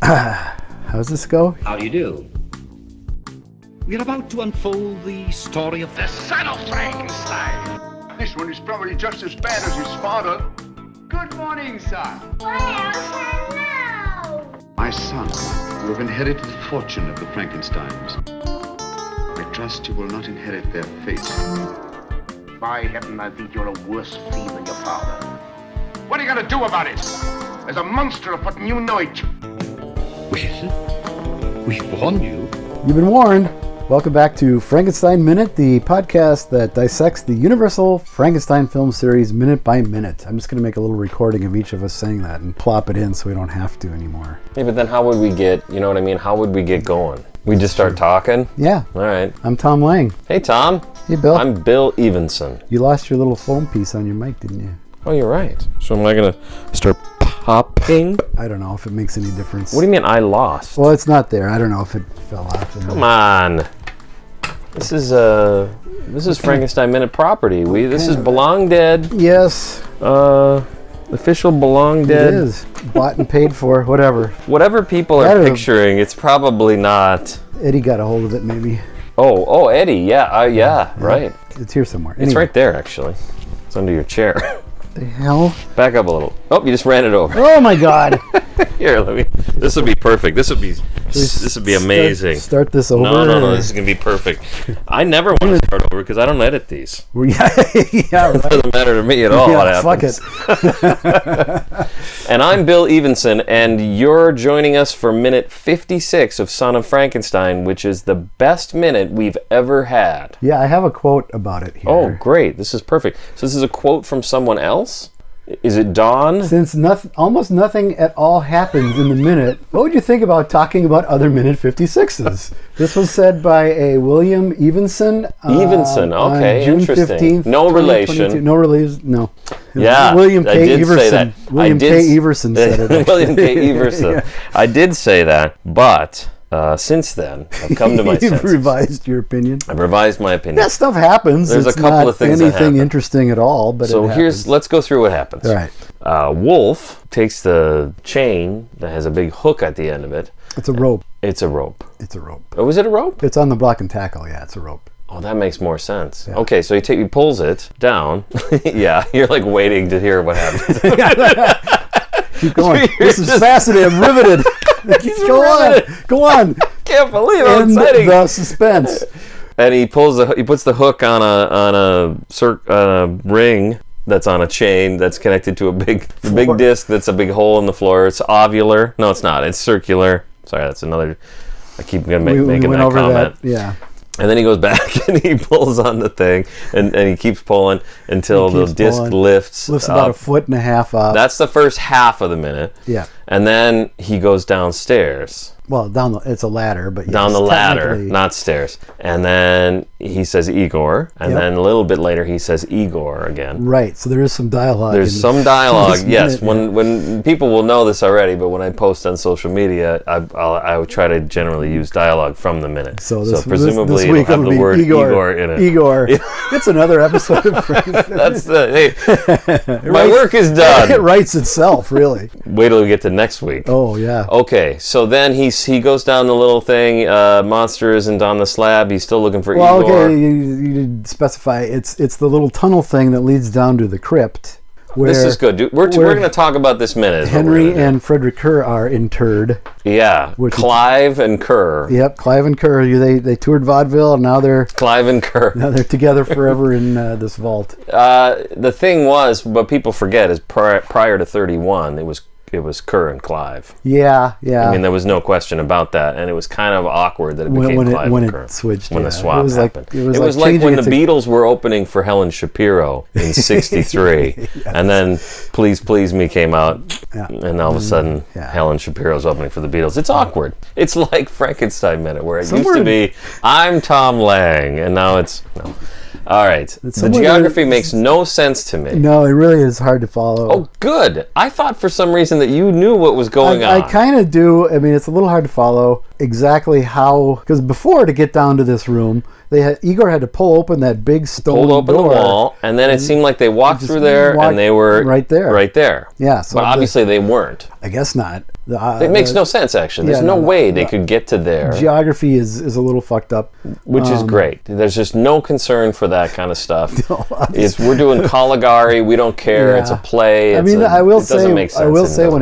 How's this go? How do you do? We're about to unfold the story of the son of Frankenstein. This one is probably just as bad as his father. Good morning, son. Well, hello. My son, you have inherited the fortune of the Frankensteins. I trust you will not inherit their fate. By heaven, I think you're a worse fiend than your father. What are you gonna do about it? There's a monster afoot and you know it. Well, we warn you. You've been warned. Welcome back to Frankenstein Minute, the podcast that dissects the Universal Frankenstein film series minute by minute. I'm just going to make a little recording of each of us saying that and plop it in so we don't have to anymore. Yeah, but then how would we get, you know what I mean? How would we get going? We just start talking? Yeah. All right. I'm Tom Lang. Hey, Tom. Hey, Bill. I'm Bill Evenson. You lost your little foam piece on your mic, didn't you? Oh, you're right. So am I going to start popping? I don't know if it makes any difference. What do you mean I lost? Well, it's not there. I don't know if it fell off. Come on. This is Frankenstein Minute property. This is Belong Dead. Yes. Official Belong Dead. It is. Bought and paid for, whatever. Whatever people are picturing, it's probably not. Eddie got a hold of it, maybe. Oh, Eddie. Yeah, right. It's here somewhere. It's Anyway. right there, actually. It's under your chair. The hell? Back up a little. Oh, you just ran it over. Oh my God! Here, this would be perfect. This would be amazing. Start this over. No. This is gonna be perfect. I never want to start over because I don't edit these. Yeah, It right. doesn't matter to me at all. Yeah, what fuck happens. And I'm Bill Evenson, and you're joining us for minute 56 of Son of Frankenstein, which is the best minute we've ever had. Yeah, I have a quote about it here. Oh, great! This is perfect. So this is a quote from someone else. Is it Dawn? Since almost nothing at all happens in the minute, what would you think about talking about other minute 56s? This was said by a William Evenson. Evenson, okay, on June interesting. 15th, No relation. No relation. No. Yeah, William K. I did Everson. say that. William K. Everson said it. William K. Everson. Yeah. I did say that, but since then, I've come to my senses. You've revised your opinion. I've revised my opinion. That stuff happens. There's it's a couple not of things that anything happen. interesting at all, but So it happens. let's go through what happens. All right. Wolf takes the chain that has a big hook at the end of it. It's a rope. It's a rope. It's a rope. Oh, was it a rope? It's on the block and tackle. Yeah, it's a rope. Oh, that makes more sense. Yeah. Okay, so he pulls it down. Yeah, you're like waiting to hear what happens. Keep going. This is fascinating. I'm riveted. Go on. Can't believe how End exciting. the suspense. And he puts the hook on a ring that's on a chain that's connected to a big disc that's a big hole in the floor. It's ovular. No, it's not. It's circular. Sorry, that's another. I keep gonna making that comment. Yeah. And then he goes back and he pulls on the thing and he keeps pulling until the disc lifts about 1.5 feet up. That's the first half of the minute. Yeah. And then he goes downstairs. Well, it's a ladder, but yes, Down the ladder, technically- not stairs. And then he says Igor. And Yep. then a little bit later he says Igor again. Right. So there is some dialogue. There's in some dialogue, this yes. minute, When people will know this already, but when I post on social media, I would try to generally use dialogue from the minute. So presumably this week it'll have the be word Igor in it. Igor. It's another episode of Frankenstein. That's my work is done. It writes itself, really. Wait till we get to next week. Oh yeah. Okay, so then he goes down the little thing. Monster isn't on the slab. He's still looking for Well, Igor. okay, you did specify it's the little tunnel thing that leads down to the crypt. Where This is good. We're going to talk about this minute. is what we're Henry gonna do. and Frederick Kerr are interred. Yeah, Clive and Kerr. Yep, Clive and Kerr. They toured vaudeville, and now they're Clive and Kerr. together forever in this vault. The thing was, what people forget is prior to 31, it was Kerr and Clive. Yeah. I mean, there was no question about that, and it was kind of awkward that it became Clive and Kerr. It switched. When the swap happened. It was like when the Beatles were opening for Helen Shapiro in 63, Yes. and then Please Please Me came out, Yeah. and all of a sudden Helen Shapiro's opening for the Beatles. It's awkward. It's like Frankenstein Minute, where it used to be, I'm Tom Lang, and now it's... No. All right. The geography makes no sense to me. No, it really is hard to follow. Oh, good. I thought for some reason that you knew what was going on. I kind of do. I mean, it's a little hard to follow exactly how, because before, to get down to this room, Igor had to pull open that big stone door. Pulled open the wall, and then it seemed like they walked through there, and they were right there. Right there. Yeah. So but obviously they weren't. I guess not. It makes no sense, actually. There's no way they could get to there. Geography is a little fucked up. Which is great. There's just no concern for that kind of stuff. No, We're doing Caligari. We don't care. Yeah. It's a play. I mean, I will say when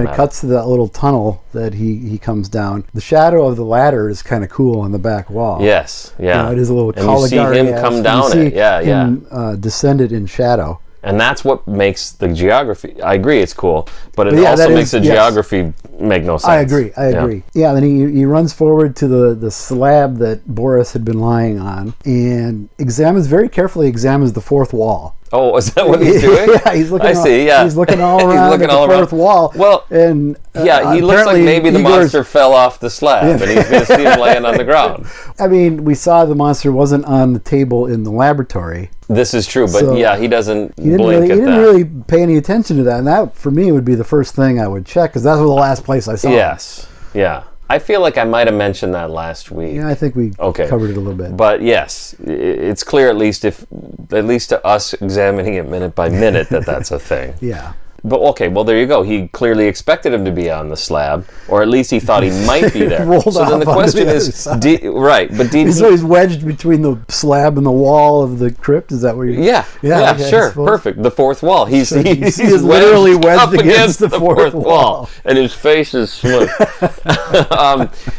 it matter. cuts to that little tunnel that he comes down, the shadow of the ladder is kind of cool on the back wall. Yes, yeah. You know, it is a little and Caligari. you see him come down it. Yeah, him, descended in shadow. And that's what makes the geography. I agree, it's cool, but it also makes the geography make no sense. I agree. Yeah, then he runs forward to the slab that Boris had been lying on and very carefully examines the fourth wall. Oh, is that what he's doing? Yeah, he's looking. He's looking all around at the fourth wall. Well, and he looks like maybe the monster fell off the slab, and he's going to see him laying on the ground. I mean, we saw the monster wasn't on the table in the laboratory. This is true, but So, he doesn't He blink at that. didn't really pay any attention to that, and that for me would be the first thing I would check because that was the last place I saw him. Yes, yeah. I feel like I might have mentioned that last week. Yeah, I think we covered it a little bit. But yes, it's clear at least to us examining it minute by minute that's a thing. Yeah. But okay, well there you go. He clearly expected him to be on the slab, or at least he thought he might be there. So then the question is, so he's wedged between the slab and the wall of the crypt. Is that where you're? Yeah, okay, sure, perfect. The fourth wall. He's literally wedged up against the fourth wall, and his face is slit.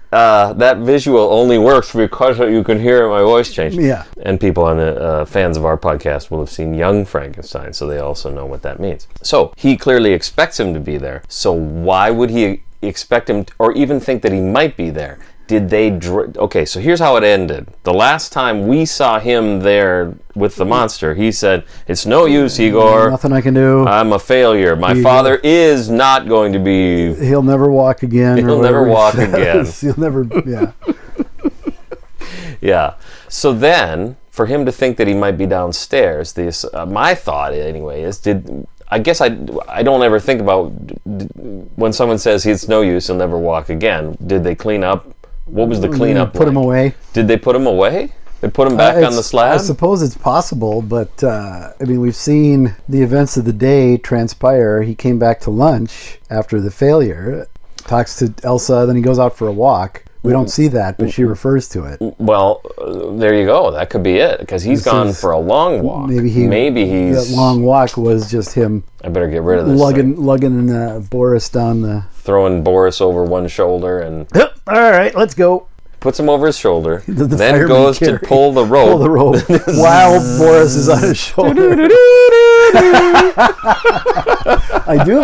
That visual only works because you can hear my voice change. Yeah, and people on the fans of our podcast will have seen Young Frankenstein, so they also know what that means. So he clearly expects him to be there. So why would he expect him, or even think that he might be there? Did they? Okay, so here's how it ended. The last time we saw him there with the monster, he said, "It's no use, Igor. Nothing I can do. I'm a failure. My father is not going to be. He'll never walk again. He'll never walk again. He'll never. Yeah." Yeah. So then, for him to think that he might be downstairs, my thought anyway is, I guess I don't ever think about when someone says it's no use, he'll never walk again. Did they clean up? What was the cleanup? Put him away. Did they put him away? They put him back on the slab? I suppose it's possible, but I mean, we've seen the events of the day transpire. He came back to lunch after the failure, talks to Elsa, then he goes out for a walk. We don't see that, but she refers to it. Well, there you go. That could be it, because he's gone for a long walk. Maybe that long walk was just him. I better get rid of this. Lugging Boris down the. Throwing Boris over one shoulder and. Yep. All right, let's go. Puts him over his shoulder. The then goes to pull the rope. Pull the rope while Boris is on his shoulder. I do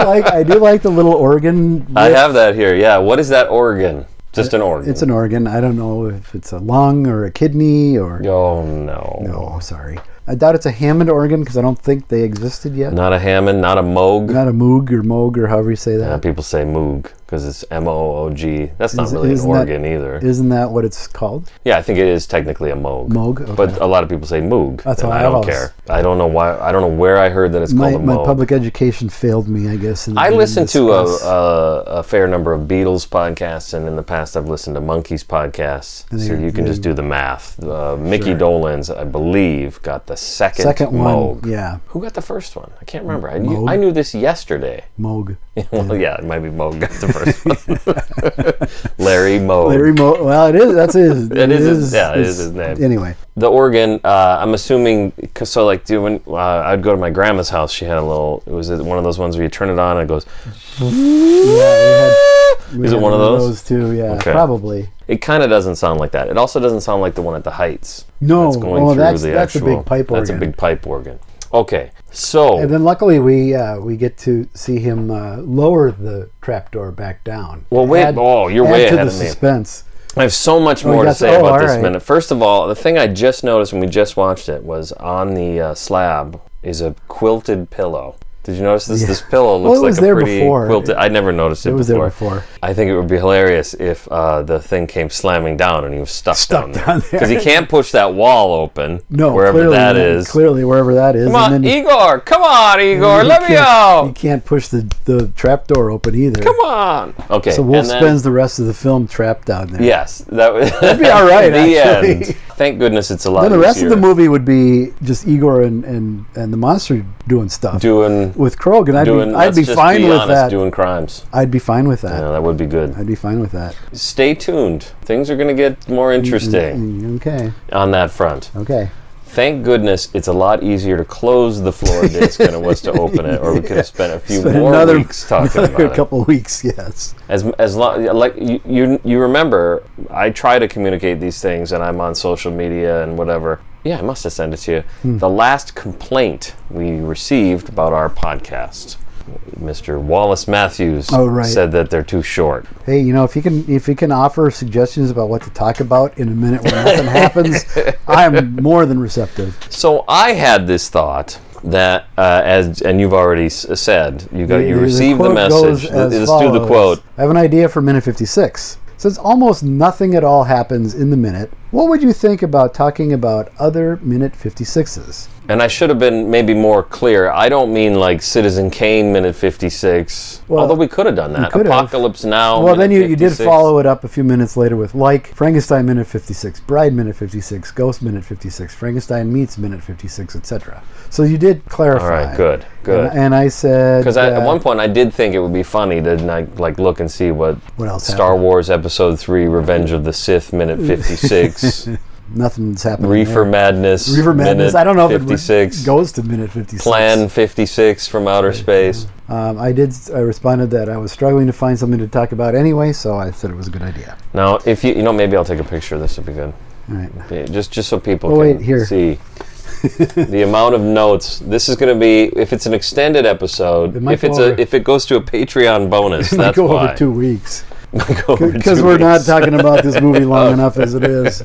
like the little organ. I have that here. Yeah. What is that organ? Just an organ. It's an organ. I don't know if it's a lung or a kidney or. Oh no. No, sorry. I doubt it's a Hammond organ because I don't think they existed yet. Not a Hammond, not a Moog. Not a Moog or however you say that. Yeah, people say Moog because it's Moog. That's not really an organ either. Isn't that what it's called? Yeah, I think it is technically a Moog. Moog, okay. But a lot of people say Moog. That's and I don't care. I don't know why. I don't know where I heard that it's called a Moog. My public education failed me, I guess. I listen to a fair number of Beatles podcasts, and in the past I've listened to Monkeys podcasts. So you can just do the math. Mickey Dolenz, I believe, got the second Moog. Yeah. Who got the first one? I can't remember. I knew this yesterday. Moog. Well, yeah, it might be Moog got the first one. Larry Moog. Larry Moog. Well, it is. That's his. It is his name. Anyway, the organ. I'm assuming. So, like, when I'd go to my grandma's house, she had a little. It was one of those ones where you turn it on and it goes. Yeah, is it one of those? Too? Yeah, okay. Probably. It kind of doesn't sound like that. It also doesn't sound like the one at the Heights. No, that's a big pipe organ. That's a big pipe organ. Okay, so and then luckily we get to see him lower the trapdoor back down. Well, wait. You're way ahead of me. Suspense. I have so much more to say about this minute. First of all, the thing I just noticed when we just watched it was on the slab is a quilted pillow. Did you notice this? Yeah. This pillow looks like a pretty quilted. I never noticed it before. It was there before. I think it would be hilarious if the thing came slamming down and he was stuck down there. Because he can't push that wall open. No, wherever that is. Clearly, wherever that is. Come on, Igor! Come on, Igor! Let me out! You can't push the trap door open either. Come on! Okay. So Wolf spends the rest of the film trapped down there. Yes, that'd be all right. The actually. End. Thank goodness it's a lot. Then the rest of the movie would be just Igor and the monster doing stuff. Doing Krogan. With Krogan, I'd be fine with that. Doing crimes. I'd be fine with that. Yeah, that would be good. I'd be fine with that. Stay tuned. Things are going to get more interesting. Okay. On that front. Okay. Thank goodness it's a lot easier to close the floor disc than it was to open it, or we could have spent a few more weeks talking about it. A couple of weeks, yes. As long, like you remember, I try to communicate these things, and I'm on social media and whatever. Yeah, I must have sent it to you. The last complaint we received about our podcast, Mr. Wallace Matthews said that they're too short. Hey, if you can offer suggestions about what to talk about in a minute when nothing happens, I'm more than receptive. So I had this thought that, and you've already said, you received the message. Let's do the quote. I have an idea for minute 56. Since almost nothing at all happens in the minute, what would you think about talking about other minute 56s? And I should have been maybe more clear. I don't mean like Citizen Kane minute 56, although we could have done that. Apocalypse Now. Well, then you did follow it up a few minutes later with Frankenstein minute 56, Bride minute 56, Ghost minute 56, Frankenstein meets minute 56, etc. So you did clarify. All right, good. And I said, because at one point I did think it would be funny to like look and see what else Star Wars Episode 3 Revenge of the Sith minute 56. Nothing's happening. Reefer Madness. I don't know 56. If it goes to minute 56. Plan 56 from outer space. I responded that I was struggling to find something to talk about anyway, so I said it was a good idea. Now, if maybe I'll take a picture of this. Would be good. All right. Yeah, just so people can see the amount of notes. This is going to be, if it's an extended episode, if it goes to a Patreon bonus, that's why. It might go why. over 2 weeks. Because we're not talking about this movie long enough as it is.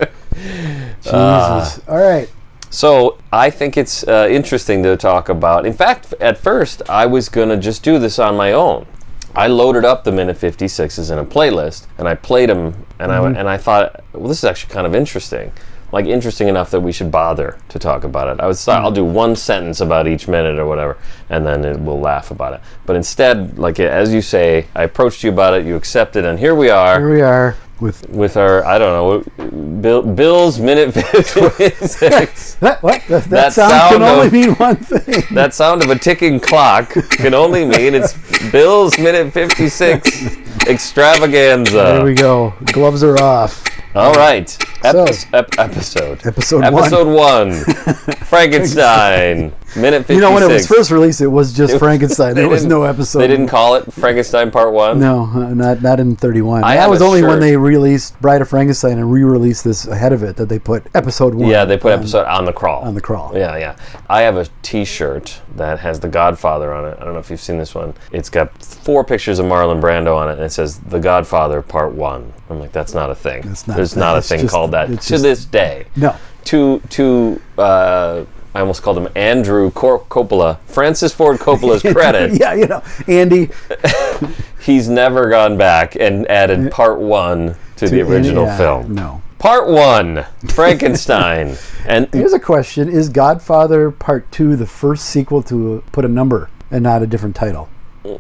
Jesus. All right. So I think it's interesting to talk about. In fact, at first, I was going to just do this on my own. I loaded up the minute 56s in a playlist, and I played them, and I thought, well, this is actually kind of interesting. Like, interesting enough that we should bother to talk about it. I'll do one sentence about each minute or whatever, and then we'll laugh about it. But instead, like as you say, I approached you about it, you accepted, and here we are. Here we are with our, I don't know, Bill's minute 56. That sound can only mean one thing. That sound of a ticking clock can only mean it's Bill's minute 56 extravaganza. There we go. Gloves are off. All right. Episode one. Frankenstein. Minute 56. When it was first released, it was just Frankenstein. There was no episode. They didn't call it Frankenstein Part 1? No, not in 31. That was only when they released Bride of Frankenstein and re-released this ahead of it that they put episode 1. Yeah, they put episode on the crawl. On the crawl. Yeah. I have a t-shirt that has The Godfather on it. I don't know if you've seen this one. It's got 4 pictures of Marlon Brando on it, and it says The Godfather Part 1. I'm like, that's not a thing. There's not a thing called that to this day. No. I almost called him Andrew Coppola. Francis Ford Coppola's credit. Yeah, Andy. He's never gone back and added Part 1 to the original film. No. Part 1, Frankenstein. And here's a question. Is Godfather Part 2 the first sequel to put a number and not a different title?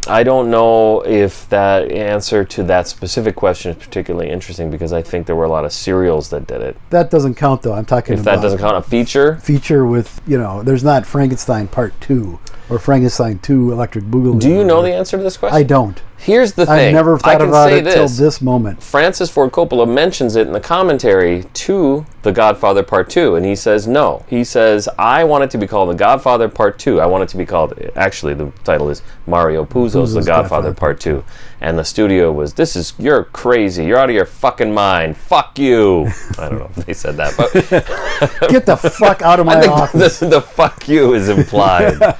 I don't know if that answer to that specific question is particularly interesting, because I think there were a lot of serials that did it. That doesn't count, though. I'm talking about... If that doesn't count, a feature? Feature with, there's not Frankenstein Part 2 or Frankenstein 2 Electric Boogaloo. Do you know the answer to this question? I don't. Here's the thing. I never thought about it till this moment. Francis Ford Coppola mentions it in the commentary to The Godfather Part 2, and he says no. He says, I want it to be called The Godfather Part 2. I want it to be called, actually the title is Mario Puzo's The Godfather Part 2. And the studio was, you're crazy. You're out of your fucking mind. Fuck you. I don't know if they said that, but... Get the fuck out of my office. The fuck you is implied.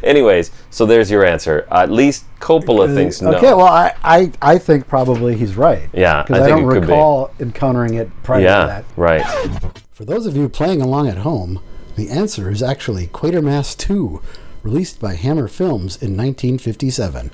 Anyways, so there's your answer. At least Coppola thinks no. Okay, well, I think probably he's right. Yeah, because I don't recall encountering it prior to that. Right. For those of you playing along at home, the answer is actually Quatermass 2, released by Hammer Films in 1957.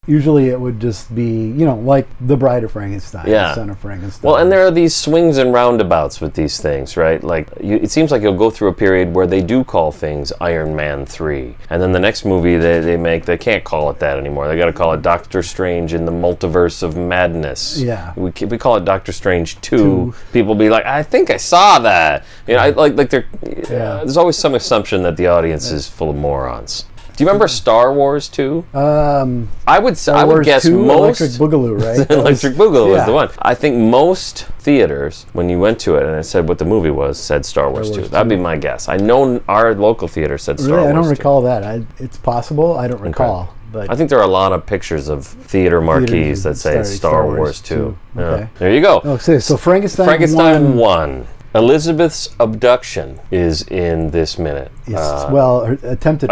Usually it would just be, like The Bride of Frankenstein, Yeah. Son of Frankenstein. Well, and there are these swings and roundabouts with these things, right? Like, it seems like you'll go through a period where they do call things Iron Man 3. And then the next movie they make, they can't call it that anymore. They got to call it Doctor Strange in the Multiverse of Madness. Yeah. We call it Doctor Strange 2. People be like, I think I saw that. There's always some assumption that the audience is full of morons. Do you remember Star Wars 2? I would guess 2, most Electric Boogaloo, right? Electric Boogaloo was yeah. the one. I think most theaters, when you went to it and it said what the movie was, said Star Wars 2. That'd be my guess. I know our local theater said Star Wars 2. I don't recall that. It's possible. I don't recall. Okay. But I think there are a lot of pictures of theater marquees that say Star Wars 2. Yeah. Okay. There you go. Oh, so Frankenstein 1. Elizabeth's abduction is in this minute. Attempted.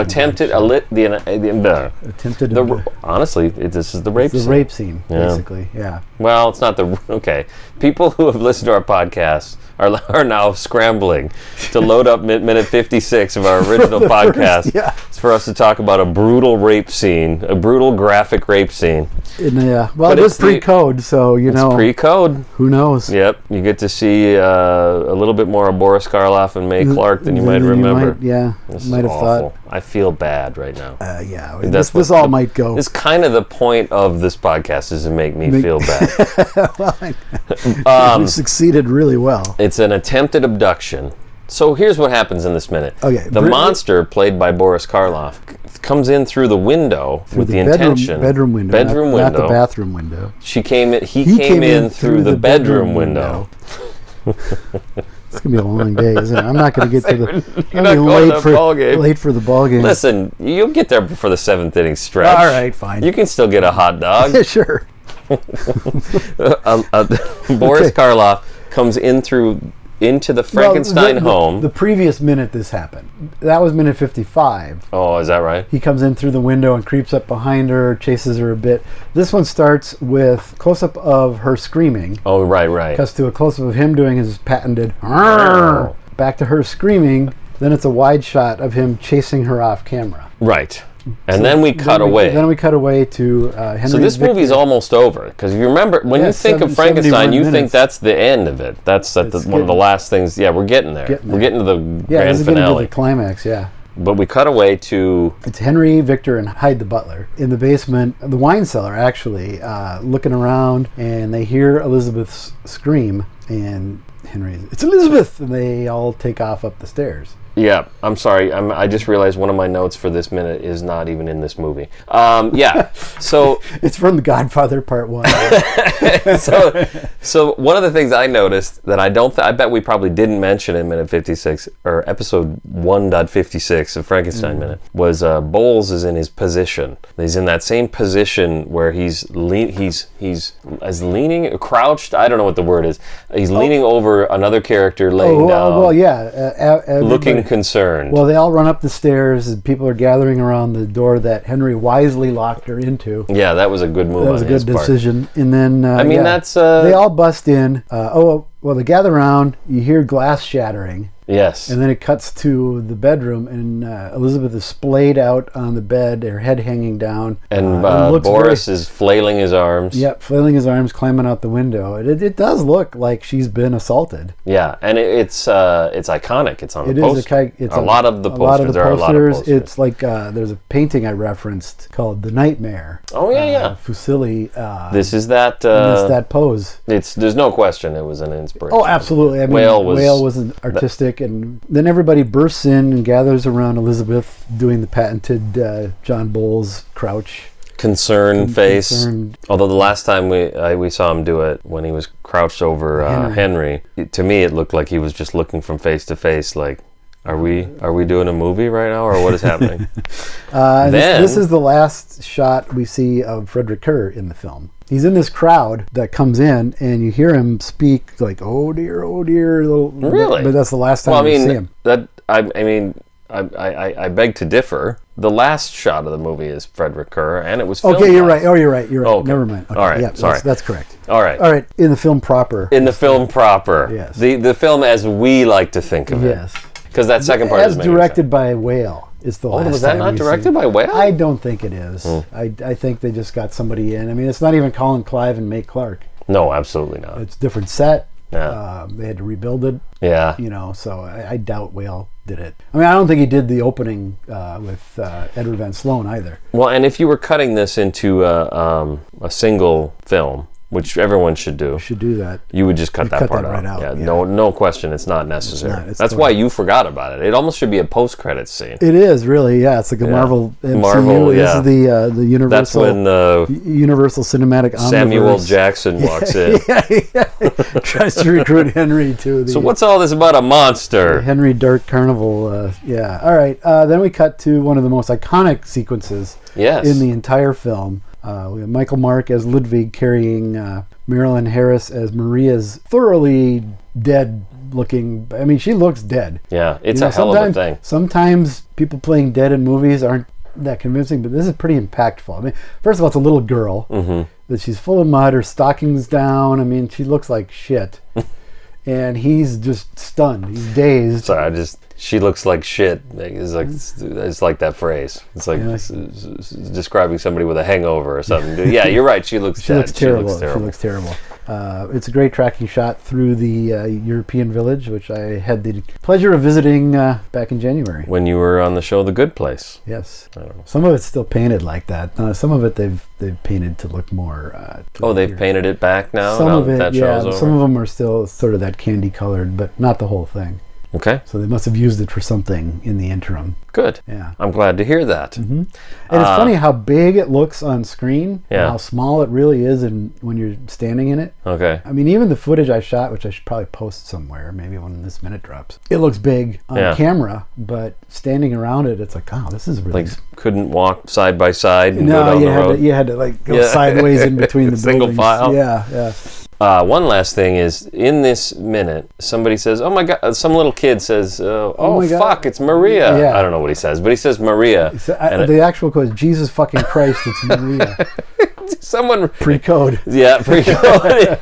Honestly, this is the rape scene. The rape scene, basically. Yeah. Well, it's not okay. People who have listened to our podcast are now scrambling to load up minute 56 of our original podcast. It's for us to talk about a brutal rape scene, a brutal graphic rape scene. Well, it was pre-code, so it's pre-code. Who knows? Yep, you get to see a little bit more of Boris Karloff and Mae Clark than you might remember. This might have awful. thought. I feel bad right now. This all might go. It's kind of the point of this podcast is to make me feel bad. You succeeded really well. It's an attempted abduction. So here's what happens in this minute. Okay, the monster, played by Boris Karloff, comes in through the window with the intention. Bedroom window. Not the bathroom window. He came in through the bedroom window. It's gonna be a long day, isn't it? I'm not gonna get to the. You're not going to the ball game. Late for the ball game. Listen, you'll get there before the 7th inning stretch. All right, fine. You can still get a hot dog. Yeah, sure. Boris Karloff comes into the Frankenstein home. The previous minute this happened. That was minute 55. Oh, is that right? He comes in through the window and creeps up behind her, chases her a bit. This one starts with close-up of her screaming. Oh, right. Cuts to a close-up of him doing his patented "Arr!" Back to her screaming. Then it's a wide shot of him chasing her off camera. Right. And then we cut away. Then we cut away to Henry. So this movie's almost over, because if you remember, when you think of Frankenstein, you think that's the end of it. That's one of the last things. Yeah, we're getting there. We're getting to the grand finale. To the climax. Yeah. But we cut away to... It's Henry, Victor, and Hyde the butler in the basement, the wine cellar, actually, looking around, and they hear Elizabeth's scream, and Henry's, "It's Elizabeth!" And they all take off up the stairs. Yeah, I'm sorry. I just realized one of my notes for this minute is not even in this movie. So it's from The Godfather Part 1. So one of the things I noticed that I bet we probably didn't mention in minute 56 or episode 1.56 of Frankenstein Minute was Bowles is in his position. He's in that same position where he's leaning, crouched. I don't know what the word is. He's leaning over another character laying down. Well, yeah. Looking concerned. Well, they all run up the stairs and people are gathering around the door that Henry wisely locked her into. Yeah, that was a good move. That was a good decision. And then that's they all bust in. They gather around. You hear glass shattering. Yes. And then it cuts to the bedroom, and Elizabeth is splayed out on the bed, her head hanging down. And Boris is flailing his arms. Yep, flailing his arms, climbing out the window. It does look like she's been assaulted. Yeah, and it's iconic. It's on the poster. A lot of the posters. It's like there's a painting I referenced called The Nightmare. Oh, yeah. Fuseli. This is that... it's that pose. There's no question it was an inspiration. Oh, absolutely. I mean, Whale was an artistic, and then everybody bursts in and gathers around Elizabeth doing the patented John Bowles crouch. Concerned face. Although the last time we saw him do it, when he was crouched over Henry, to me it looked like he was just looking from face to face, like, are we doing a movie right now, or what is happening? This is the last shot we see of Frederick Kerr in the film. He's in this crowd that comes in, and you hear him speak like, "Oh dear, oh dear." Really? But that's the last time we see him. I beg to differ. The last shot of the movie is Frederick Kerr, and it was filmed. Okay, you're right. Oh, you're right. Okay. Never mind. Okay. All right. Yeah, sorry. That's correct. All right. In the film proper. Yes. The film as we like to think of it. Yes. Because that second part is directed by Whale. it's the last was that time not we directed see- by Whale? I don't think it is. I think they just got somebody in. I mean, it's not even Colin Clive and Mae Clark. No, absolutely not. It's a different set. Yeah. They had to rebuild it. Yeah. So I doubt Whale did it. I mean, I don't think he did the opening with Edward Van Sloan either. Well, and if you were cutting this into a single film, which everyone should do, Should do that. you would just cut that part right out. out, Yeah, yeah. no question. It's not necessary. It's That's totally- why you forgot about it. It almost should be a post-credits scene. It is really, yeah. It's like a Marvel MCU. Marvel, This yeah. is the Universal. That's when Universal Cinematic Omniverse. Samuel Jackson walks in. Tries to recruit Henry to the So what's all this about a monster? Henry Dark Carnival. Yeah. All right. Then we cut to one of the most iconic sequences Yes. in the entire film. We have Michael Mark as Ludwig carrying Marilyn Harris as Maria's thoroughly dead looking. I mean, she looks dead. Yeah, it's a hell of a thing. Sometimes people playing dead in movies aren't that convincing, but this is pretty impactful. I mean, first of all, it's a little girl that she's full of mud, her stockings down. I mean, she looks like shit. And he's just stunned. He's dazed. Sorry, she looks like shit. It's like that phrase. It's like describing somebody with a hangover or something. Yeah, you're right. She looks She dead. looks terrible. She looks terrible. It's a great tracking shot through the European village, which I had the pleasure of visiting back in January. When you were on the show The Good Place. Yes. I don't know. Some of it's still painted like that. Some of it they've painted to look more. They've painted it back now? Some now of it, that yeah. show's over? Some of them are still sort of that candy colored, but not the whole thing. Okay, So they must have used it for something in the interim. good. Yeah. I'm glad to hear that. And it's funny how big it looks on screen Yeah. and how small it really is when you're standing in it. Okay. I mean, even the footage I shot, which I should probably post somewhere, maybe when this minute drops, it looks big on Yeah. camera, but standing around it, it's like, oh, this is really... Like, couldn't walk side by side and go no, down you the had, road? to, you had to like go Yeah. sideways in between the Single buildings. file. Yeah. One last thing is, in this minute, somebody says, oh my God, some little kid says, oh my God. fuck, it's Maria. Yeah. I don't know what he says, but he says Maria. So, And the actual quote is, Jesus fucking Christ, it's Maria. someone... Pre-code. Yeah, pretty good.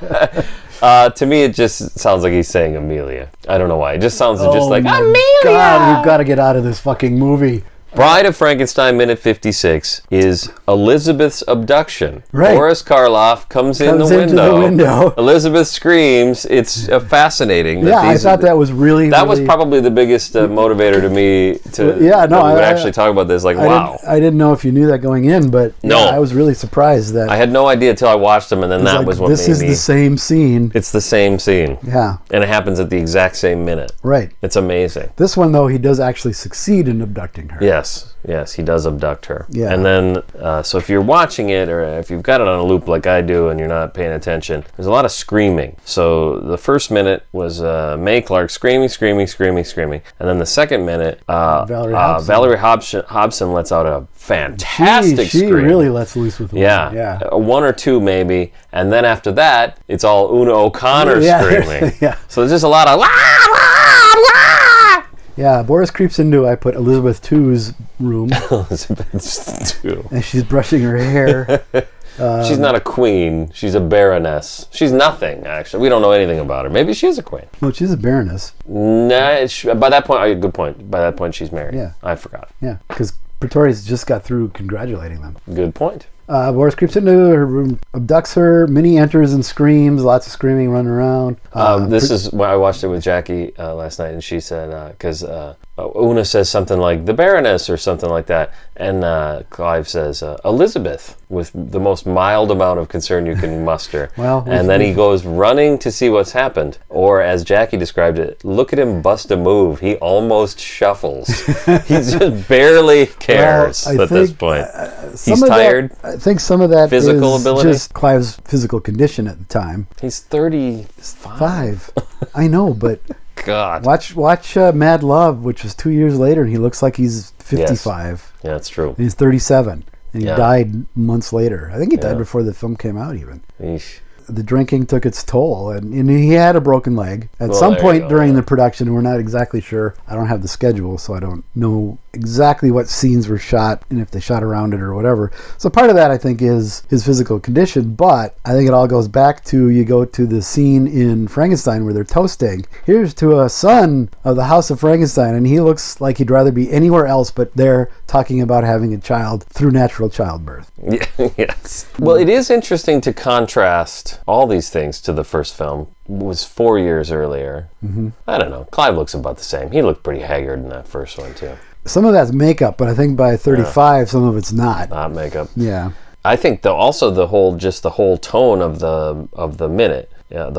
To me, it just sounds like he's saying Amelia. I don't know why. It just sounds just like, my Amelia! God, we've got to get out of this fucking movie. Bride of Frankenstein, minute 56, is Elizabeth's abduction. Right. Boris Karloff comes in Comes the into the window. Elizabeth screams. It's fascinating. Yeah, I thought that was really... That was really- probably the biggest motivator to me to Yeah, no, that we would I- actually talk about this. Like, I wow. didn't know if you knew that going in, but No. yeah, I was really surprised that I had no idea until I watched them, and then it's that like, was what this made is me... the same scene. It's the same scene. Yeah, And it happens at the exact same minute. right. It's amazing. This one, though, he does actually succeed in abducting her. Yes, he does abduct her. Yeah. And then, so if you're watching it, or if you've got it on a loop like I do and you're not paying attention, there's a lot of screaming. So the first minute was Mae Clark screaming. And then the second minute, Valerie Hobson. Valerie Hobson lets out a fantastic She scream. really lets loose with the Yeah, yeah. one or two maybe. And then after that, it's all Una O'Connor Yeah. screaming. Yeah. So there's just a lot of... Yeah, Boris creeps into, I put Elizabeth II's room, Elizabeth too. and she's brushing her hair. She's not a queen. She's a baroness. She's nothing, actually. We don't know anything about her. Maybe she is a queen. No, she's a baroness. Nah, by that point, good point. By that point, she's married. Yeah. I forgot. Yeah, because Pretorius just got through congratulating them. Good point. Boris creeps into her room, abducts her. Minnie enters and screams. Lots of screaming, running around. This is when I watched it with Jackie last night, and she said, because Una says something like, the Baroness, or something like that, and Clive says, Elizabeth, with the most mild amount of concern you can muster. Well, and then he goes running to see what's happened. Or, as Jackie described it, look at him bust a move. He almost shuffles. He just barely cares Well, I at this think, point. some He's of that- tired. I think some of that Physical is ability? just Clive's physical condition at the time. He's 35. 5. I know, but God. watch Mad Love, which was 2 years later, and he looks like he's 55. Yeah, that's true. And he's 37, and he Yeah. died months later. I think he died Yeah. before the film came out, even. Eesh. the drinking took its toll, and he had a broken leg at Well, some there you point go, during yeah. the production. We're not exactly sure. I don't have the schedule, so I don't know exactly what scenes were shot and if they shot around it or whatever. So part of that, I think, is his physical condition, but I think it all goes back to, you go to the scene in Frankenstein where they're toasting. Here's to a son of the House of Frankenstein, and he looks like he'd rather be anywhere else but there talking about having a child through natural childbirth. Yeah, yes. Well, it is interesting to contrast all these things to the first film. It was 4 years earlier. Mm-hmm. I don't know. Clive looks about the same. He looked pretty haggard in that first one, too. Some of that's makeup, but I think by 35, some of it's not. Not makeup. Yeah. I think also the whole tone of the minute. Yeah,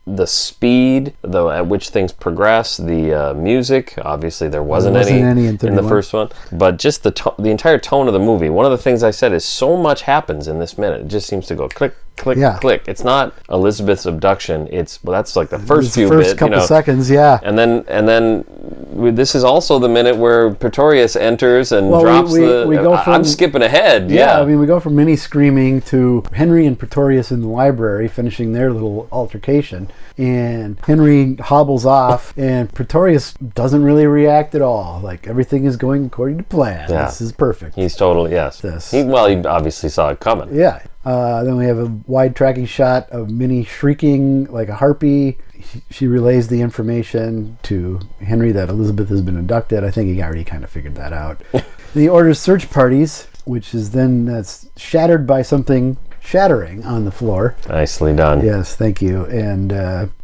the speed, at which things progress, the music. Obviously, there wasn't any in the first one, but just the entire tone of the movie. One of the things I said is so much happens in this minute. It just seems to go click, click, click. It's not Elizabeth's abduction. That's like the first couple seconds, yeah. And then this is also the minute where Pretorius enters and drops I'm skipping ahead. Yeah, I mean, we go from Minnie screaming to Henry and Pretorius in the library finishing their little altercation, and Henry hobbles off, and Pretorius doesn't really react at all. Like, everything is going according to plan. Yeah. This is perfect. He's totally, yes. He obviously saw it coming. Yeah. Then we have a wide tracking shot of Minnie shrieking like a harpy. She relays the information to Henry that Elizabeth has been abducted. I think he already kind of figured that out. He orders search parties, which is that's shattered by something shattering on the floor. Nicely done. Yes, thank you. And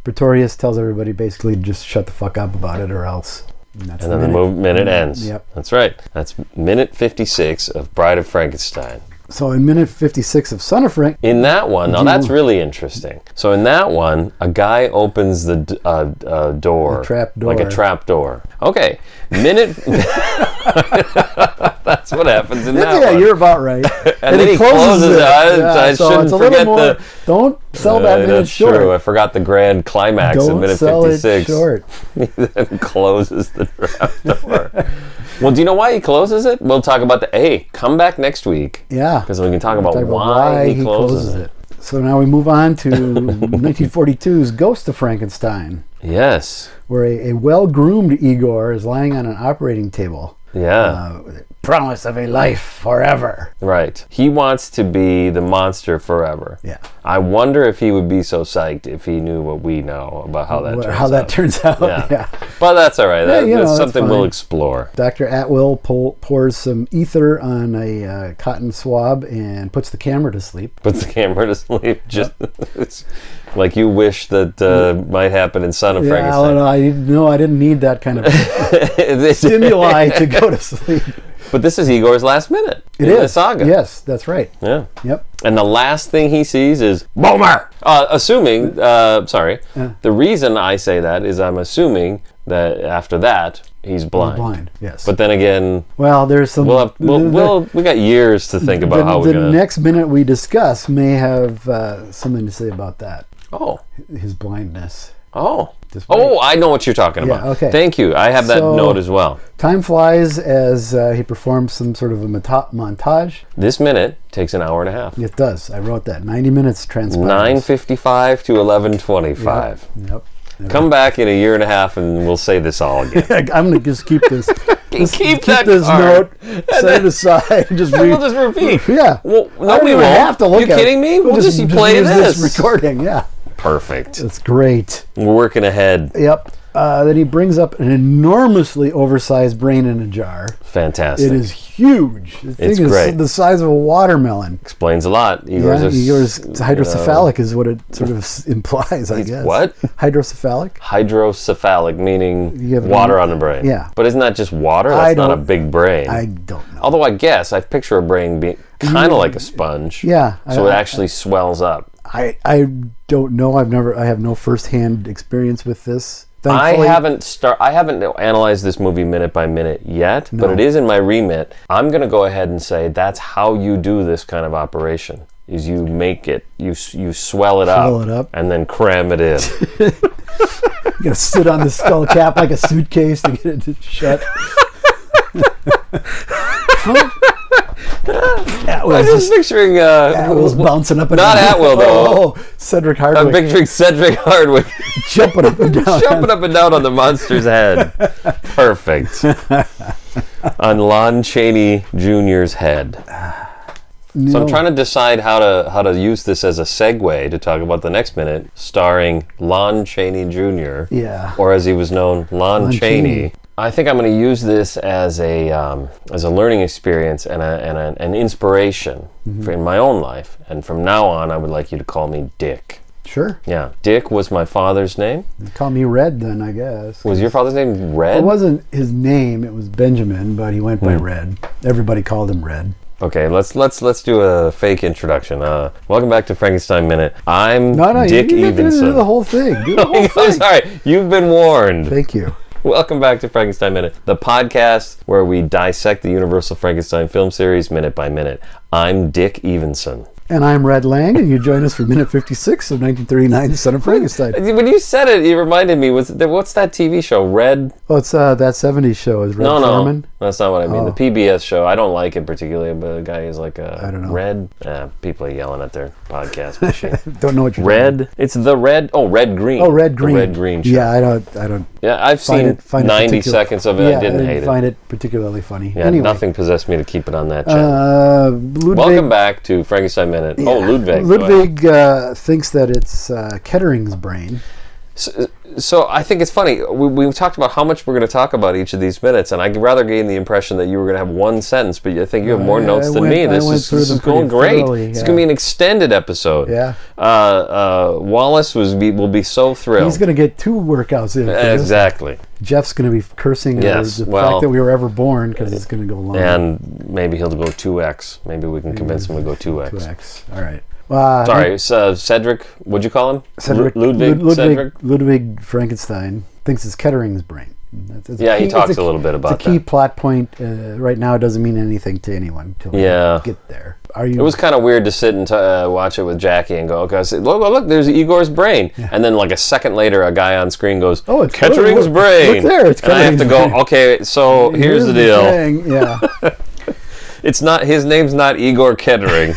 Pretorius tells everybody basically just shut the fuck up about it or else. And then the minute ends. Yep. That's right. That's minute 56 of Bride of Frankenstein. So in minute 56 of Son of Frankenstein... In that one, now that's really interesting. So in that one, a guy opens the door. A trap door. Like a trap door. Okay. Minute... That's what happens in that one. Yeah, you're about right. and then he closes it. I shouldn't forget the... Don't sell that minute that's short. True. I forgot the grand climax of minute 56. Don't sell it short. He then closes the trap door. Well, do you know why he closes it? We'll talk about come back next week. Yeah. Because we can talk about why he closes it. So now we move on to 1942's Ghost of Frankenstein. Yes. Where a well-groomed Igor is lying on an operating table. Yeah. Promise of a life forever. Right. He wants to be the monster forever. Yeah. I wonder if he would be so psyched if he knew what we know about how that turns out. Yeah. But that's all right. That's something we'll explore. Dr. Atwill pours some ether on a cotton swab and puts the camera to sleep. Just like you wish that might happen in Son of Frankenstein. I didn't need that kind of stimuli to go to sleep. But this is Igor's last minute in the saga. Yes, that's right. Yeah. Yep. And the last thing he sees is Boomer! The reason I say that is I'm assuming that after that, he's blind. Yes. But then again... Well, there's some... we got years to think about how we're going to... The next minute we discuss may have something to say about that. Oh. His blindness. Oh. I know what you're talking about. Yeah, okay. Thank you. I have that note as well. Time flies as he performs some sort of a montage. This minute takes an hour and a half. It does. I wrote that. 90 minutes transpires. 9:55 to 11:25. Yep. Come back in a year and a half and we'll say this all again. I'm going to just keep this. keep this note, set it aside, and we'll just repeat. Yeah. Well, no, we won't. Have to look you kidding me? We'll just play this recording. Yeah. Perfect. That's great. We're working ahead. Yep. Then he brings up an enormously oversized brain in a jar. Fantastic. It is huge. The thing is great. The size of a watermelon. Explains a lot. Igor's hydrocephalic is what it sort of implies, I guess. What? Hydrocephalic? Hydrocephalic, meaning water on the brain. Yeah. But isn't that just water? That's not a big brain. I don't know. Although I guess I picture a brain being kind of like a sponge. Yeah. So it actually swells up. I don't know. I have no first-hand experience with this. Thankfully. I haven't analyzed this movie minute by minute yet, but it is in my remit. I'm going to go ahead and say that's how you do this kind of operation. Is you make it, you swell it up, and then cram it in. You got to sit on the skull cap like a suitcase to get it to shut. I'm just picturing Atwill's bouncing up and not down. Atwill though. Oh, Cedric I'm Hardwick picturing Cedric Hardwick jumping up and down. jumping up and down on the monster's head. Perfect. On Lon Chaney Jr.'s head. So I'm trying to decide how to use this as a segue to talk about the next minute, starring Lon Chaney Jr. Yeah. Or as he was known, Lon Chaney. I think I'm going to use this as a learning experience and an inspiration in my own life. And from now on, I would like you to call me Dick. Sure. Yeah, Dick was my father's name. Call me Red then, I guess. Was your father's name Red? It wasn't his name. It was Benjamin, but he went by Red. Everybody called him Red. Okay, let's do a fake introduction. Welcome back to Frankenstein Minute. I'm Dick you Evenson. do the whole thing. Do the whole I'm thing. sorry, you've been warned. Thank you. Welcome back to Frankenstein Minute, the podcast where we dissect the Universal Frankenstein film series minute by minute. I'm Dick Evenson. And I'm Red Lang, and you join us for minute 56 of 1939, The Son of Frankenstein. When you said it, it reminded me, what's that TV show, Red? Oh, it's that 70s show. Is Red No, Foreman? that's not what I mean. Oh. The PBS show, I don't like it particularly, but the guy is like I don't know. Red. People are yelling at their podcast machine. Don't know what you're Red. doing. It's the Red. Oh, Red Green. Oh, Red Green. The Red Green show. Yeah, I don't. Yeah, I've seen 90 seconds of it. Yeah, I didn't hate it. find it particularly funny. Yeah, anyway, nothing possessed me to keep it on that channel. Ludwig, Welcome back to Frankenstein Minute. Yeah, Oh, Ludwig. Ludwig thinks that it's Kettering's brain. So I think it's funny. We talked about how much we're going to talk about each of these minutes, and I rather gain the impression that you were going to have one sentence, but I think you have more notes than me. This is going great. It's going to be an extended episode. Yeah. Wallace will be so thrilled. He's going to get 2 workouts in. Exactly. Jeff's going to be cursing the fact that we were ever born because it's going to go long. And maybe he'll go 2x. Maybe we can convince him to go 2x. 2x. All right. Sorry, Cedric. What'd you call him? Cedric. Cedric. Ludwig Frankenstein thinks it's Kettering's brain. He talks a little bit about that. It's a key plot point. Right now, it doesn't mean anything to anyone until we get there. It was kind of weird to sit and watch it with Jackie and go, okay, look, there's Igor's brain. Yeah. And then like a second later, a guy on screen goes, oh, it's Kettering's brain. Look there, it's Kettering's brain. I have to go, okay, so here's the deal. Thing. Yeah. It's not, his name's not Igor Kettering.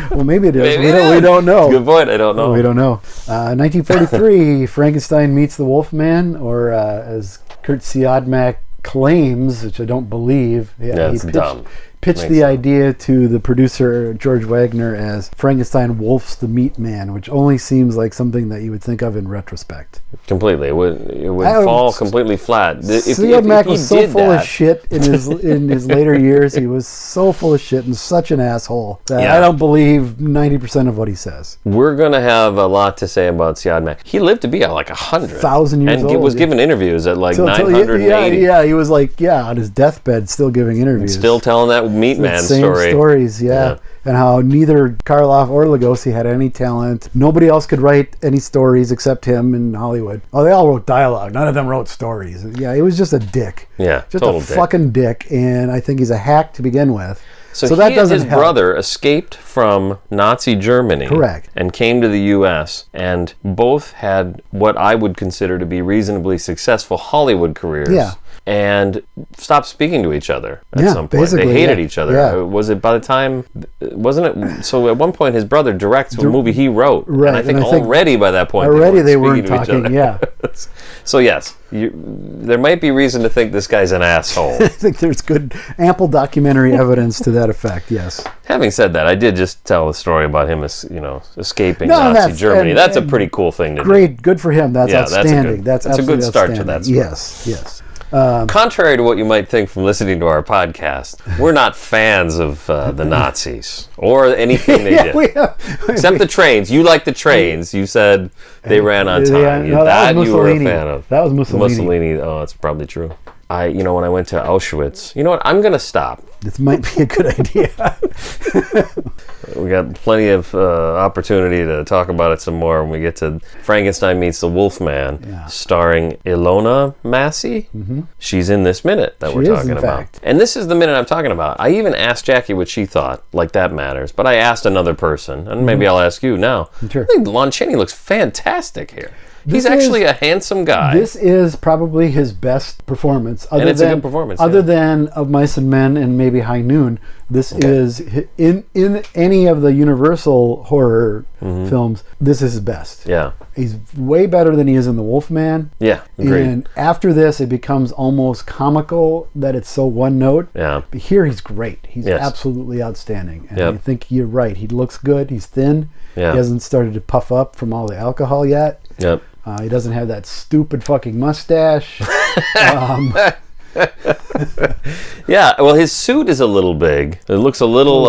Well, maybe it is. We don't know. Good point. I don't know. We don't know. 1943, Frankenstein meets the Wolfman, or as Kurt Siodmak claims, which I don't believe. Yeah, that's dumb. Pitched the idea to the producer George Wagner as Frankenstein Wolf's the Meat Man, which only seems like something that you would think of in retrospect. Completely, it would fall completely flat. Siodmak was so full of shit in his later years. He was so full of shit and such an asshole that I don't believe 90% of what he says. We're gonna have a lot to say about Siodmak. He lived to be like 1,000 years old, and he was giving interviews at like 980. Yeah, he was like on his deathbed, still giving interviews, still telling that Meat Man story. Stories, yeah. And how neither Karloff or Lugosi had any talent. Nobody else could write any stories except him in Hollywood. Oh, they all wrote dialogue. None of them wrote stories. Yeah, he was just a dick. Yeah, just a fucking dick. And I think he's a hack to begin with. So that doesn't help. His brother escaped from Nazi Germany. Correct. And came to the U.S. and both had what I would consider to be reasonably successful Hollywood careers. Yeah. And stopped speaking to each other at some point. They hated each other. Yeah. Was it by the time, wasn't it? So at one point his brother directs a movie he wrote. Right. And I think already by that point they weren't talking, yeah. So yes, there might be reason to think this guy's an asshole. I think there's ample documentary evidence to that effect, yes. Having said that, I did just tell a story about him escaping Nazi Germany. That's a pretty cool thing to do. Great, good for him. That's outstanding. That's a good start to that story. Yes. Contrary to what you might think from listening to our podcast, we're not fans of the Nazis or anything they did. Except the trains. You like the trains. You said they ran on time. That you were a fan of. That was Mussolini. Oh, that's probably true. When I went to Auschwitz, you know what? I'm going to stop. This might be a good idea. We got plenty of opportunity to talk about it some more when we get to Frankenstein Meets the Wolfman, starring Ilona Massey. Mm-hmm. She's in this minute that we're talking about. And this is the minute I'm talking about. I even asked Jackie what she thought, like that matters, but I asked another person, and maybe I'll ask you now. Sure. I think Lon Chaney looks fantastic here. He's actually a handsome guy. This is probably his best performance. And it's a good performance. Other than Of Mice and Men and maybe High Noon, this is, in any of the Universal horror films, this is his best. Yeah. He's way better than he is in The Wolfman. Yeah, agreed. And after this, it becomes almost comical that it's so one note. Yeah. But here, he's great. He's absolutely outstanding. And I think you're right. He looks good. He's thin. Yeah. He hasn't started to puff up from all the alcohol yet. Yep. He doesn't have that stupid fucking mustache. Yeah, well, his suit is a little big. It looks a little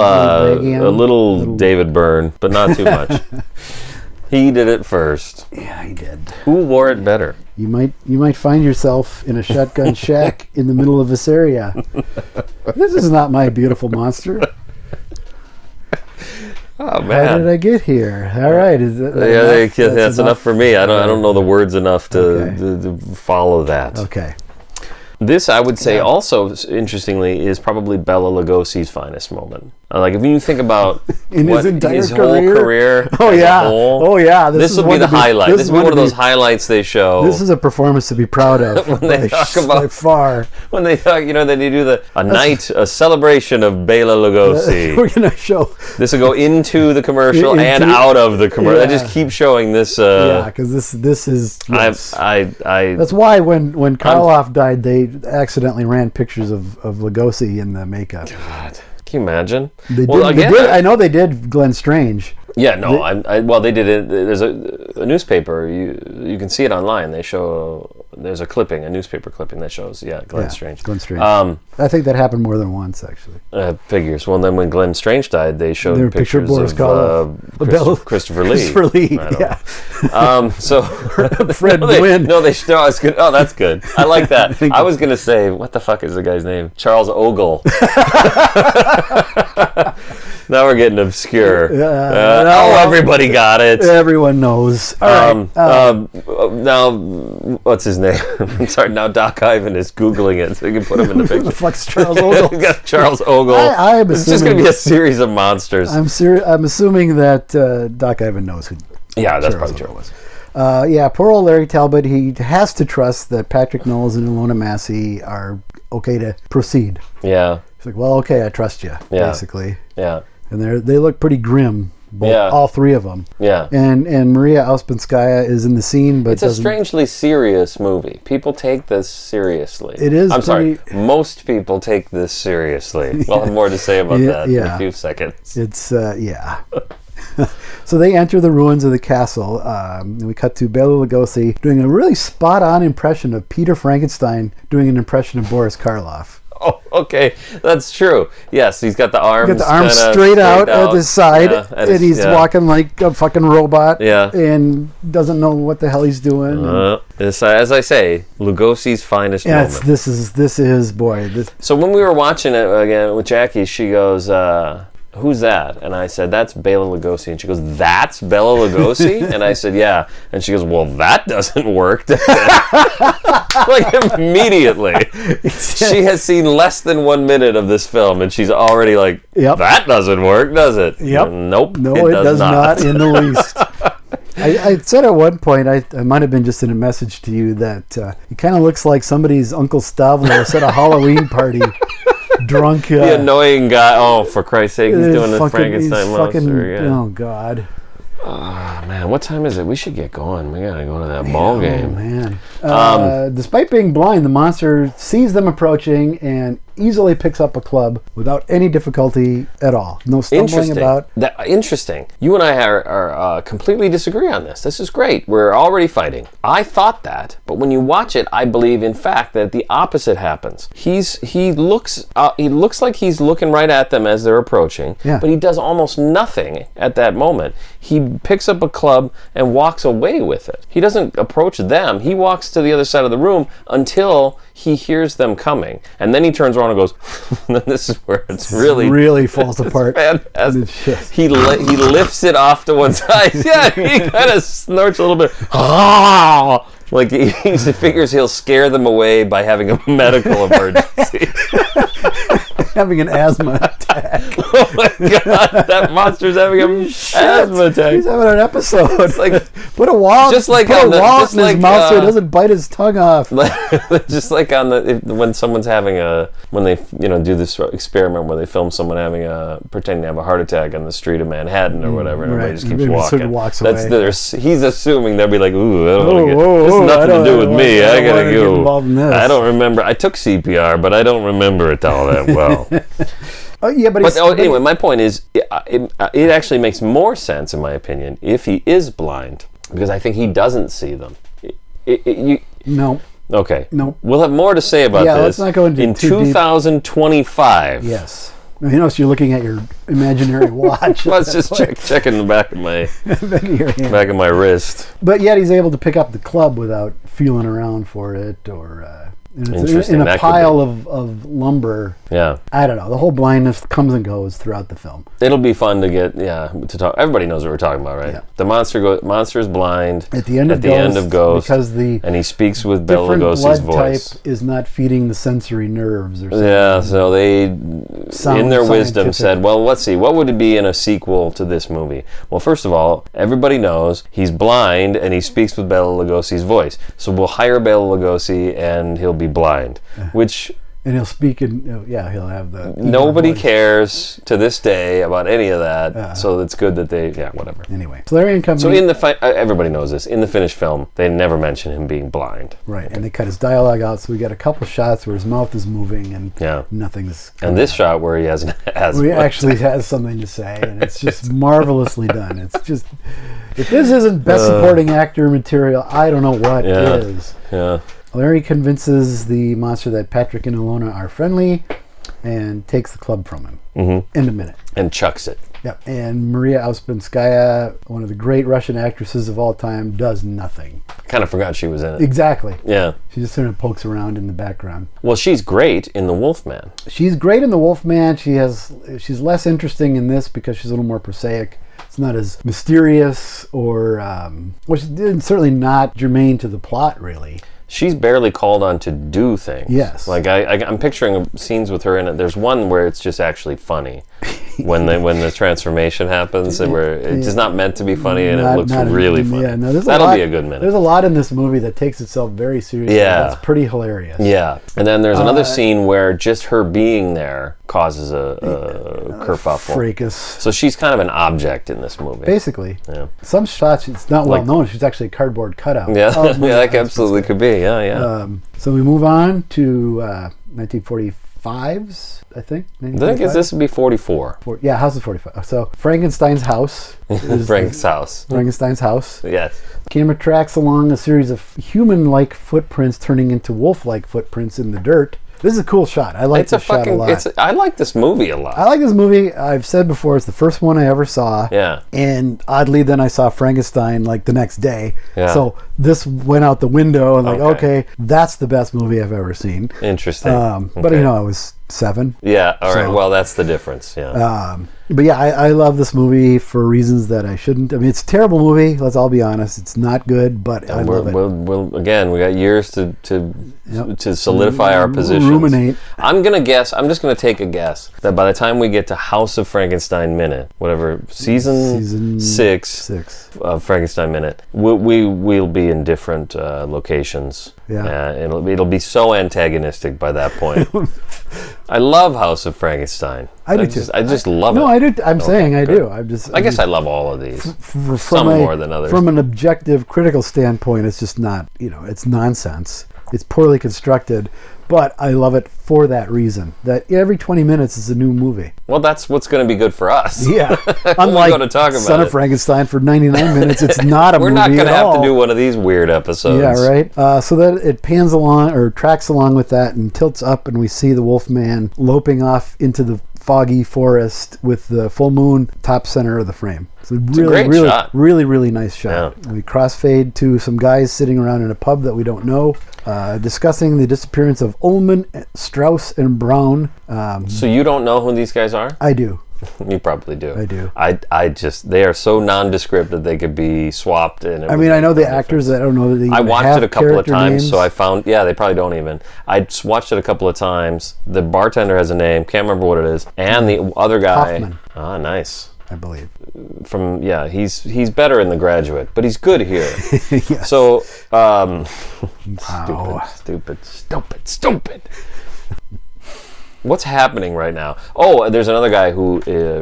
David Byrne, but not too much. He did it first. Yeah, he did. Who wore it better? You might find yourself in a shotgun shack in the middle of this area. This is not my beautiful monster. Oh man! How did I get here? All right, that's enough for me. I don't know the words enough to follow that. Okay. This, I would say, also interestingly, is probably Bela Lugosi's finest moment. Like if you think about his entire whole career, this would be the highlight. This would be one of those highlights they show. This is a performance to be proud of. When they talk about by far. When they talk, then they do a celebration of Bela Lugosi. We're gonna show. This will go into the commercial and out of the commercial. I just keep showing this. Because this is. Yes. That's why when Karloff died, they accidentally ran pictures of Lugosi in the makeup. God. Can you imagine? I know they did Glenn Strange. Yeah, no, they did it. There's a newspaper. You can see it online. They show there's a newspaper clipping that shows Glenn Strange. Glenn Strange. I think that happened more than once actually. Figures. Well, then when Glenn Strange died, they showed pictures of Christopher Lee. Christopher Lee. Yeah. So Fred Gwynn. It's good. Oh, that's good. I like that. I was gonna say, what the fuck is the guy's name? Charles Ogle. Now we're getting obscure. Everybody got it. Everyone knows. All right. Now, what's his name? I'm sorry. Now Doc Ivan is Googling it so he can put him in the picture. Who the fuck's Charles Ogle? Got Charles Ogle. It's just going to be a series of monsters. I'm assuming that Doc Ivan knows who. Yeah, that's Charles probably true. Was. Poor old Larry Talbot. He has to trust that Patrick Knowles and Ilona Massey are okay to proceed. Yeah. He's like, well, okay, I trust you. Basically. Yeah. And they look pretty grim. All three of them. Yeah. And Maria Ouspenskaya is in the scene, but it's a strangely serious movie. People take this seriously. It is. Sorry. Most people take this seriously. We'll have more to say about that in a few seconds. It's So they enter the ruins of the castle. And we cut to Bela Lugosi doing a really spot-on impression of Peter Frankenstein doing an impression of Boris Karloff. Oh, okay, that's true. Yes, he's got the arms. He's got the arms straight out at his side, and he's walking like a fucking robot. Yeah. And doesn't know what the hell he's doing. As I say, Lugosi's finest moment. This is boy. So when we were watching it again with Jackie, she goes, who's that? And I said, that's Bela Lugosi. And she goes, that's Bela Lugosi? And I said, yeah. And she goes, well, that doesn't work, does it? Like, immediately. She has seen less than 1 minute of this film, and she's already like, that doesn't work, does it? Yep. Nope. No, it does not in the least. I said at one point, I might have been just in a message to you, that it kind of looks like somebody's Uncle Stavros at a Halloween party. Drunk. The annoying guy. Oh, for Christ's sake, he's doing the Frankenstein monster again. Oh, God. Oh, man, what time is it? We should get going. We gotta go to that ball game. Oh, man. Despite being blind, the monster sees them approaching and easily picks up a club without any difficulty at all. No stumbling about. Interesting. You and I are completely disagree on this. This is great. We're already fighting. I thought that, but when you watch it, I believe, in fact, that the opposite happens. He looks like he's looking right at them as they're approaching, but he does almost nothing at that moment. He picks up a club and walks away with it. He doesn't approach them. He walks to the other side of the room until he hears them coming, and then he turns around and goes, and then this is where it's really falls apart. Fantastic. It's just- He lifts it off to one side. Yeah, he kind of snorts a little bit. Like he figures he'll scare them away by having a medical emergency. Having an asthma attack. Oh my god, that monster's having an asthma attack. He's having an episode. It's like, put a wall, just like put on a the- wall just in his like, mouth so he doesn't bite his tongue off. just like on when someone's having when they do this experiment where they film someone pretending to have a heart attack on the street of Manhattan or whatever, and everybody just keeps Everybody walking. sort of walks away. He's assuming they'll be like, ooh, I don't Whoa, wanna get, whoa, this whoa, has I nothing don't- to do with me. I I don't gotta wanna get go. involved in this. I don't remember. I took CPR, but I don't remember it all that well. Yeah, but Anyway, my point is, it actually makes more sense, in my opinion, if he is blind, because I think he doesn't see them. No. Okay. No. We'll have more to say about Yeah, this let's not go into in too deep. 2025. Yes. You notice you're looking at your imaginary watch. Let's just checking the back of my back of my wrist. But yet he's able to pick up the club without feeling around for it, or and it's Interesting. in a That could pile of lumber. Yeah. I don't know. The whole blindness comes and goes throughout the film. It'll be fun to talk. Everybody knows what we're talking about, right? Yeah. The monster is blind At the end of Ghost, because the and he speaks with Bela different Lugosi's blood voice. type is not feeding the sensory nerves or something. Yeah, so they, Sound in their wisdom, scientific. said, well, let's see, what would it be in a sequel to this movie? Well, first of all, everybody knows he's blind and he speaks with Bela Lugosi's voice. So we'll hire Bela Lugosi and he'll be blind, which... And he'll speak he'll have the... Nobody voice. cares to this day about any of that, so it's good that whatever. Anyway, Solari and Company... So in the everybody knows this. In the finished film, they never mention him being blind. Right, and they cut his dialogue out, so we got a couple shots where his mouth is moving and nothing's... And this shot where he has an asthma. He actually has something to say, and it's just marvelously done. It's just... If this isn't best supporting actor material, I don't know what is. Yeah. Larry convinces the monster that Patrick and Ilona are friendly and takes the club from him. Mm-hmm. In a minute. And chucks it. Yep. And Maria Ouspenskaya, one of the great Russian actresses of all time, does nothing. Kind of forgot she was in it. Exactly. Yeah. She just sort of pokes around in the background. Well, she's great in The Wolfman. She's great in The Wolfman. She's less interesting in this because she's a little more prosaic. It's not as mysterious or, she's certainly not germane to the plot, really. She's barely called on to do things. Yes. Like I'm picturing scenes with her in it. There's one where it's just actually funny when the transformation happens, and where it's just not meant to be funny, and it looks really funny. Yeah, no, that'll be a good minute. There's a lot in this movie that takes itself very seriously. Yeah. That's pretty hilarious. Yeah. And then there's another scene where just her being there causes a kerfuffle. Fracas. So she's kind of an object in this movie. Basically. Yeah. Some shots, it's not well known. She's actually a cardboard cutout. Yeah, that absolutely could be. Yeah. So we move on to 1945's, I think. I think this would be 44. Yeah, House is 45. So Frankenstein's house. Frankenstein's house. Yes. Camera tracks along a series of human-like footprints turning into wolf-like footprints in the dirt. This is a cool shot. I like this shot a lot. I like this movie a lot. I like this movie. I've said before, it's the first one I ever saw. Yeah. And oddly, then I saw Frankenstein like the next day. Yeah. So this went out the window and okay, that's the best movie I've ever seen. Interesting. But I was 7. Yeah. All right. Well, that's the difference. Yeah. But yeah, I love this movie for reasons that I shouldn't. I mean, it's a terrible movie. Let's all be honest. It's not good, but I love it. We got years to solidify our positions. Ruminate. I'm just gonna take a guess that by the time we get to House of Frankenstein Minute, whatever season 6 of Frankenstein Minute, we'll be in different locations. Yeah. It'll be so antagonistic by that point. I love House of Frankenstein. I do too. I just love it. No, I do. I'm saying I do. I guess I love all of these. Some more than others. From an objective, critical standpoint, it's just not. It's nonsense. It's poorly constructed, but I love it for that reason. That every 20 minutes is a new movie. Well, that's what's going to be good for us. Yeah. Unlike to talk about Son of Frankenstein for 99 minutes, it's not a movie. We're not going to have all. to do one of these weird episodes. Yeah, right. So that it pans along or tracks along with that and tilts up, and we see the Wolfman loping off into the foggy forest with the full moon top center of the frame. So really, great shot. really nice shot. Yeah. We crossfade to some guys sitting around in a pub that we don't know, discussing the disappearance of Ullman, Strauss, and Brown. So you don't know who these guys are? I do. You probably do. I do. I just, they are so nondescript that they could be swapped. And I mean, I know the actors. I don't know that they even I watched have it a couple of character times, names. so I found, yeah, they probably don't even. I watched it a couple of times. The bartender has a name, can't remember what it is, and the other guy. Hoffman. Ah, nice. I believe. From, yeah, he's better in The Graduate, but he's good here. Yes. So, Wow. stupid. What's happening right now? Oh, there's another guy who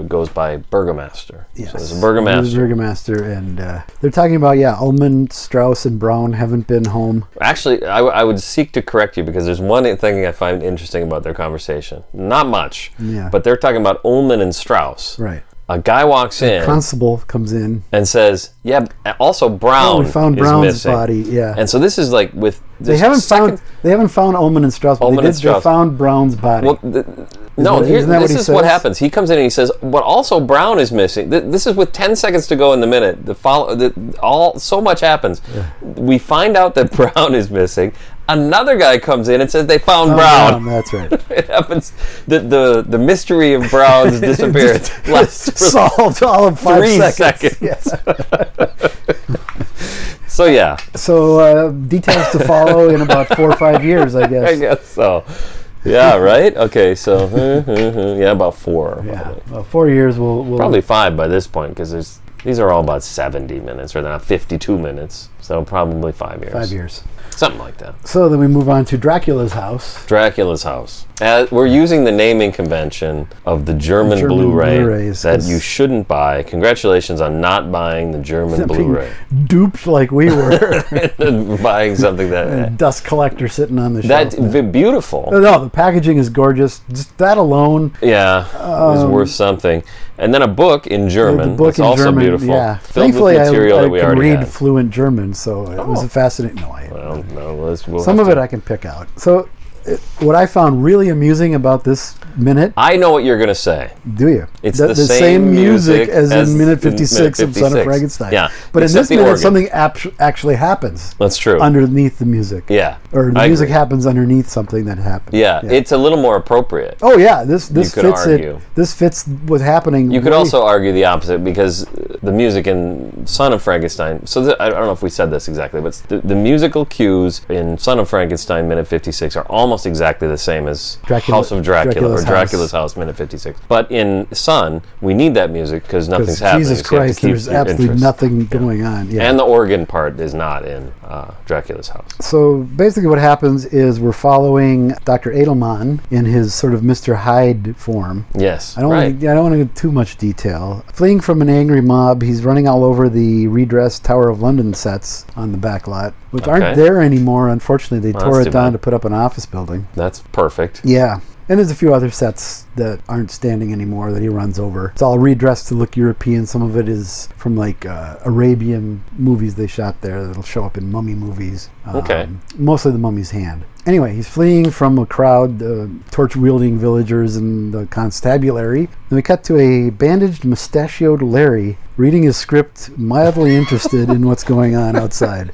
goes by Burgomaster. Yes. So there's a Burgomaster. There's a Burgomaster, and they're talking about, Ullman, Strauss, and Brown haven't been home. Actually, I would seek to correct you because there's one thing I find interesting about their conversation. Not much, but they're talking about Ullman and Strauss. Right. A guy walks in Constable comes in. and says, "Yeah, also Brown We found is Brown's missing." body. Yeah. And so this is like with They haven't found Ullman and Strauss, but Ullman and they Strauss. found Brown's body. Well, no, Isn't that what this he is what says? happens. He comes in and he says, "But also Brown is missing." This is with 10 seconds to go in the minute. So much happens. We find out that Brown is missing. Another guy comes in and says they found Brown. That's right. It happens. The mystery of Brown's disappearance lasts for Solved all of 5 3 seconds. seconds. Yeah. So yeah, So details to follow in about 4 or 5 years, I guess. I guess so. Yeah, right. Okay, so yeah, about 4. Yeah. Probably. Well, 4 years we'll Probably 5 by this point because these are all about 70 minutes, or they're not 52 minutes. So probably 5 years. 5 years. Something like that. So then we move on to Dracula's house. Dracula's house. We're using the naming convention of the German Blu-ray Blu-rays, that 'cause- you shouldn't buy. Congratulations on not buying the German Blu-ray. Duped like we were. Buying something that Dust collector sitting on the shelf. beautiful. No, the packaging is gorgeous. Just that alone. Yeah, is worth something. And then a book in German. The book that's in also German, beautiful. yeah. Filled Thankfully, with material I that we can already read had. fluent German, so it was a fascinating. We'll Some have of to- it I can pick out. So, what I found really amusing about this minute, I know what you're going to say. do you? It's the same music as in minute in 56 of Son of 56. Frankenstein. Yeah, But in except this the minute, organ. something actually happens That's true. underneath the music. Yeah, Or the I music agree. happens underneath something that happened. Yeah, it's a little more appropriate. Oh yeah, this could fits argue. it. This fits what's happening. You could way- also argue the opposite because the music in Son of Frankenstein. So I don't know if we said this exactly, but the musical cues in Son of Frankenstein minute 56 are almost exactly the same as House of Dracula Dracula's or Dracula's House minute 56. But in Son, we need that music because nothing's 'cause happening. Jesus so you have to Christ, keep there's your absolutely interest. nothing going on. Yeah. And the organ part is not in Dracula's house. So basically, what happens is we're following Dr. Edelman in his sort of Mr. Hyde form. Yes, I don't right. want to go into too much detail. Fleeing from an angry mob, he's running all over the redressed Tower of London sets on the back lot, which Okay. aren't there anymore. Unfortunately, they Well, tore that's it too down bad. to put up an office building. That's perfect. Yeah. And there's a few other sets that aren't standing anymore that he runs over. It's all redressed to look European. Some of it is from like Arabian movies they shot there that'll show up in mummy movies. Okay. Mostly the mummy's hand. Anyway, he's fleeing from a crowd, torch-wielding villagers and the constabulary. Then we cut to a bandaged, mustachioed Larry reading his script, mildly interested in what's going on outside.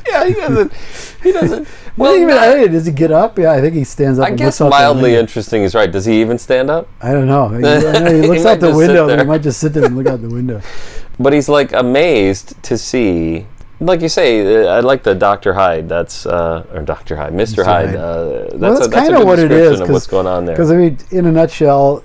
Yeah, he doesn't. Well, does he get up? Yeah, I think he stands up. I and guess looks out the mildly window. interesting is right. Does he even stand up? I don't know. He looks might out the just sit window. there. He might just sit there and look out the window. But he's like amazed to see, like you say, I like the Dr. Hyde. That's or Dr. Hyde, Mr. Hyde. That's kind a of good what it description is. of what's going on there. Because I mean, in a nutshell,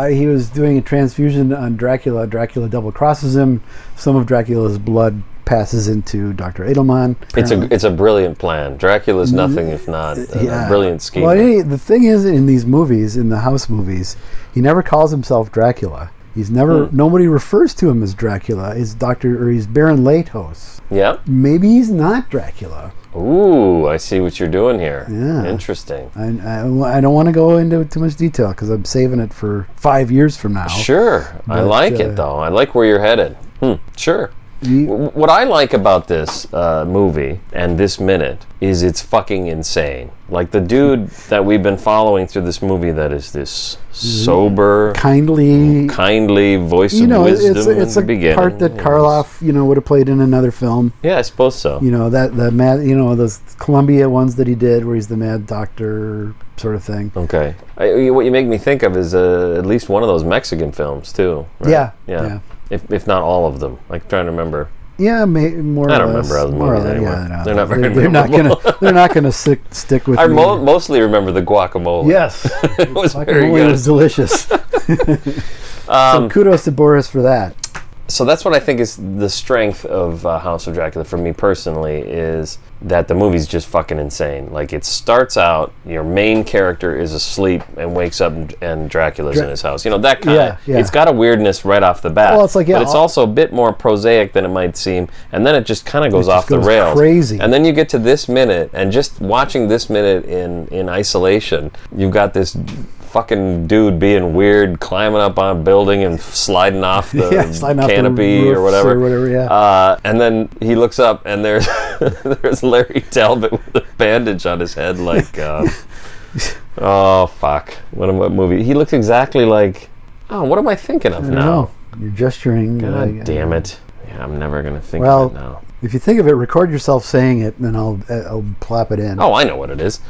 he was doing a transfusion on Dracula. Dracula double crosses him. Some of Dracula's blood passes into Dr. Edelman. It's a brilliant plan. Dracula's nothing if not a brilliant scheme. Well, the thing is, in these movies, in the house movies, he never calls himself Dracula. He's never. Nobody refers to him as Dracula. He's he's Baron Latos. Yeah. Maybe he's not Dracula. Ooh, I see what you're doing here. Yeah. Interesting. I don't want to go into too much detail because I'm saving it for 5 years from now. Sure. I But, like it though. I like where you're headed. Sure. What I like about this movie and this minute is it's fucking insane. Like the dude that we've been following through this movie that is this sober, kindly voice of wisdom it's in the a beginning. part that Karloff, would have played in another film. Yeah, I suppose so. That the mad, those Columbia ones that he did, where he's the mad doctor sort of thing. Okay. What you make me think of is at least one of those Mexican films too. Right? Yeah. If not all of them. Like trying to remember. Yeah, more or less. I don't remember other movies anymore. Yeah, no, they're not very They're not gonna stick with I me. mostly remember the guacamole. Yes. It was very Guacamole good. was delicious. So kudos to Boris for that. So that's what I think is the strength of House of Dracula for me personally, is that the movie's just fucking insane. Like, it starts out, your main character is asleep and wakes up and Dracula's in his house. That kind of, it's got a weirdness right off the bat. Well, it's like, but it's also a bit more prosaic than it might seem, and then it just kind of goes off the goes rails. crazy. And then you get to this minute, and just watching this minute in isolation, you've got this fucking dude being weird, climbing up on a building and sliding off the canopy or whatever. And then he looks up and there's there's Larry Talbot with a bandage on his head, like oh fuck, what movie? He looks exactly like, what am I thinking of now? No, you're gesturing. God damn it. Yeah, I'm never gonna think of it now. If you think of it, record yourself saying it, and then I'll plop it in. Oh, I know what it is.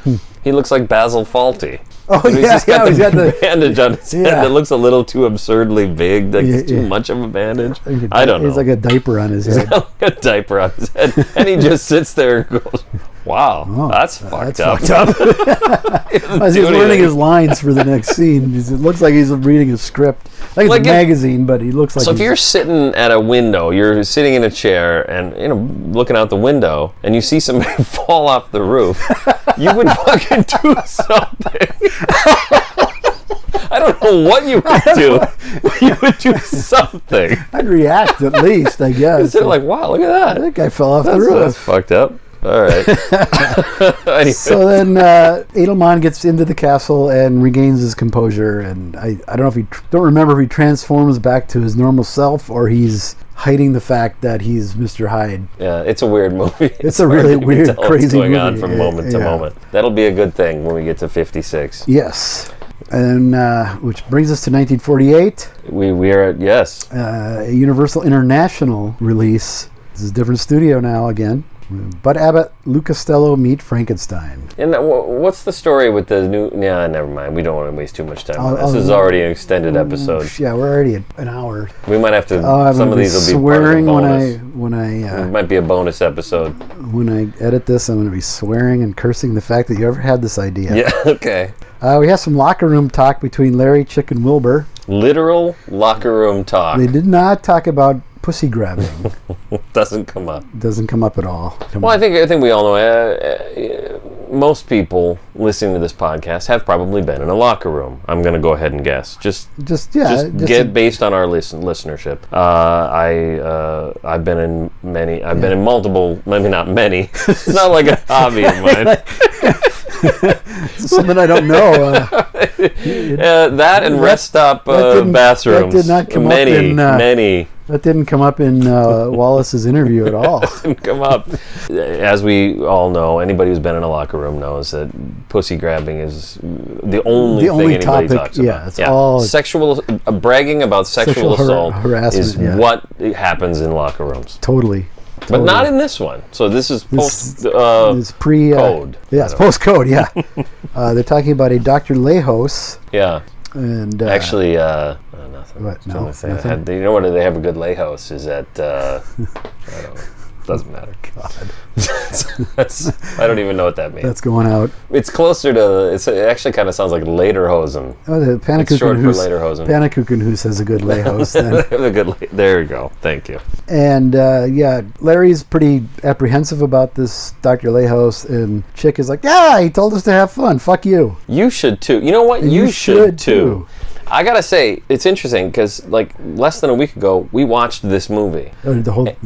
He looks like Basil Fawlty. Oh, He's just got the bandage on his head Yeah. that looks a little too absurdly big. Like it's too much of a bandage. I don't know. He's like a diaper on his head. A diaper on his head, and he just sits there and goes, "Wow, that's fucked up." As he's learning his lines for the next scene, it looks like he's reading a script. Like it's a magazine, but he looks like. So if you're sitting at a window, you're sitting in a chair, and looking out the window, and you see somebody fall off the roof, you would fucking do something. I don't know what you would do. But you would do something. I'd react at least, I guess. They're like, wow, look at that. That guy fell off the roof. That's fucked up. All right. Anyway. So then Edelman gets into the castle and regains his composure, and I don't know if don't remember if he transforms back to his normal self or he's hiding the fact that he's Mr. Hyde. Yeah, it's a weird movie. It's a really weird, crazy what's going movie. on from moment to moment. That'll be a good thing when we get to 56. Yes. And which brings us to 1948. We are at, yes. A Universal International release. This is a different studio now again. Bud Abbott, Lou Costello meet Frankenstein. And what's the story with the new... Yeah, never mind. We don't want to waste too much time. This is already an extended episode. Yeah, we're already at an hour. We might have to... some of these will be part of the bonus. It might be a bonus episode. When I edit this, I'm going to be swearing and cursing the fact that you ever had this idea. Yeah, okay. We have some locker room talk between Larry, Chick, and Wilbur. Literal locker room talk. They did not talk about pussy grabbing. Doesn't come up. Doesn't come up at all. I think we all know. Most people listening to this podcast have probably been in a locker room. I'm going to go ahead and guess. Just get based on our listenership. I've been in many. I've been in multiple. Maybe not many. It's not like a hobby of mine. Something I don't know. That and rest stop bathrooms. That did not come up in many. That didn't come up in Wallace's interview at all. Didn't come up. As we all know, anybody who's been in a locker room knows that pussy grabbing is the only thing anybody talks about. Yeah, it's all sexual bragging about sexual assault harassment is what happens in locker rooms. Totally. But not in this one. So this is post code. Yeah, it's post code. Yeah, they're talking about a Dr. Lejos. Yeah. And actually, nothing. What? No, nothing. You know what? They have a good Lejos is at. I don't know. Doesn't matter. God. I don't even know what that means. That's going out. It's closer to. It actually kind of sounds like Lederhosen. Oh, the Panakuchen. It's short for Lederhosen. Panakuchen who says a good Lejos. There you go. Thank you. And Larry's pretty apprehensive about this Dr. Lejos, and Chick is like, "Yeah, he told us to have fun. Fuck you." You should too. You know what? You should too. I gotta say, it's interesting because like less than a week ago, we watched this movie. We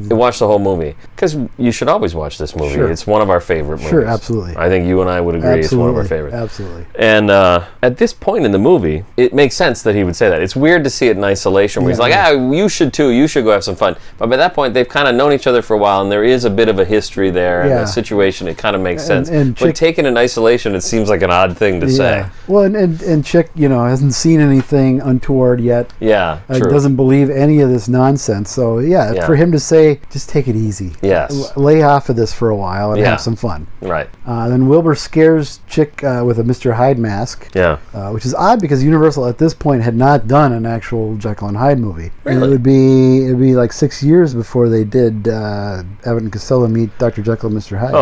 watched the whole movie because you should always watch this movie. Sure. It's one of our favorite movies. Sure, absolutely. I think you and I would agree it's one of our favorites. Absolutely. And at this point in the movie, it makes sense that he would say that. It's weird to see it in isolation where he's like, you should too, you should go have some fun. But by that point, they've kind of known each other for a while, and there is a bit of a history there, and a situation, it kind of makes sense. But taken in isolation, it seems like an odd thing to say. Well, and Chick, hasn't seen anything untoward yet. Yeah, true. Doesn't believe any of this nonsense. So, for him to say, just take it easy. Yes. Lay off of this for a while and have some fun. Right. Then Wilbur scares Chick with a Mr. Hyde mask. Yeah. Which is odd because Universal at this point had not done an actual Jekyll and Hyde movie. Really? It'd be like 6 years before they did Abbott and Costello meet Dr. Jekyll and Mr. Hyde.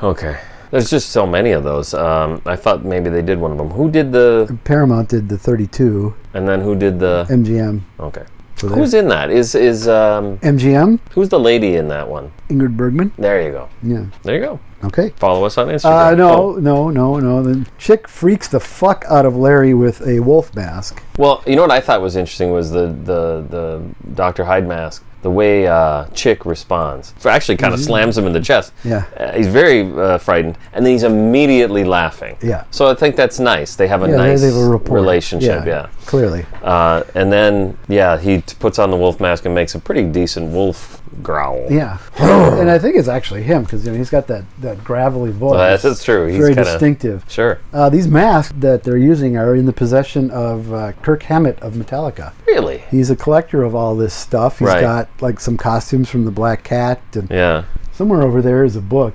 Okay. There's just so many of those. I thought maybe they did one of them. Who did the... Paramount did the 32. And then who did the... MGM. Okay. So who's in that? Is MGM? Who's the lady in that one? Ingrid Bergman. There you go. Yeah. There you go. Okay. Follow us on Instagram. No. Then Chick freaks the fuck out of Larry with a wolf mask. Well, you know what I thought was interesting was the Dr. Hyde mask. The way Chick responds. So actually kind of slams him in the chest. Yeah. He's very frightened, and then he's immediately laughing. Yeah. So I think that's nice. They have a nice they have a rapport. relationship. Yeah. Clearly. And then, he puts on the wolf mask and makes a pretty decent wolf growl. Yeah. And I think it's actually him because he's got that gravelly voice. That's true. He's very distinctive. Sure. These masks that they're using are in the possession of Kirk Hammett of Metallica. Really? He's a collector of all this stuff. He's got like some costumes from the Black Cat. And somewhere over there is a book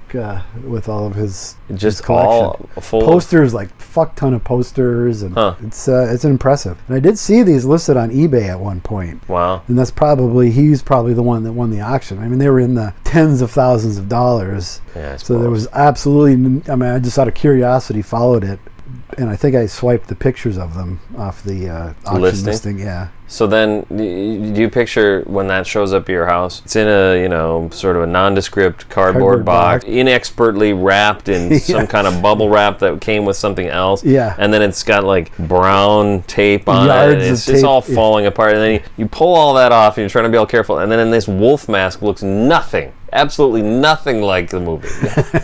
with all of his collection. All full posters, like fuck ton of posters, and it's impressive. And I did see these listed on eBay at one point. Wow. And he's probably the one that won the auction. I mean, they were in the tens of thousands of dollars. Yeah, so there was absolutely, I just out of curiosity followed it. And I think I swiped the pictures of them off the auction listing. Yeah. So then, do you picture when that shows up at your house? It's in a, sort of a nondescript cardboard box, inexpertly wrapped in some kind of bubble wrap that came with something else. Yeah. And then it's got like brown tape on it. It's just all falling apart. And then you pull all that off and you're trying to be all careful. And then in this wolf mask looks absolutely nothing like the movie.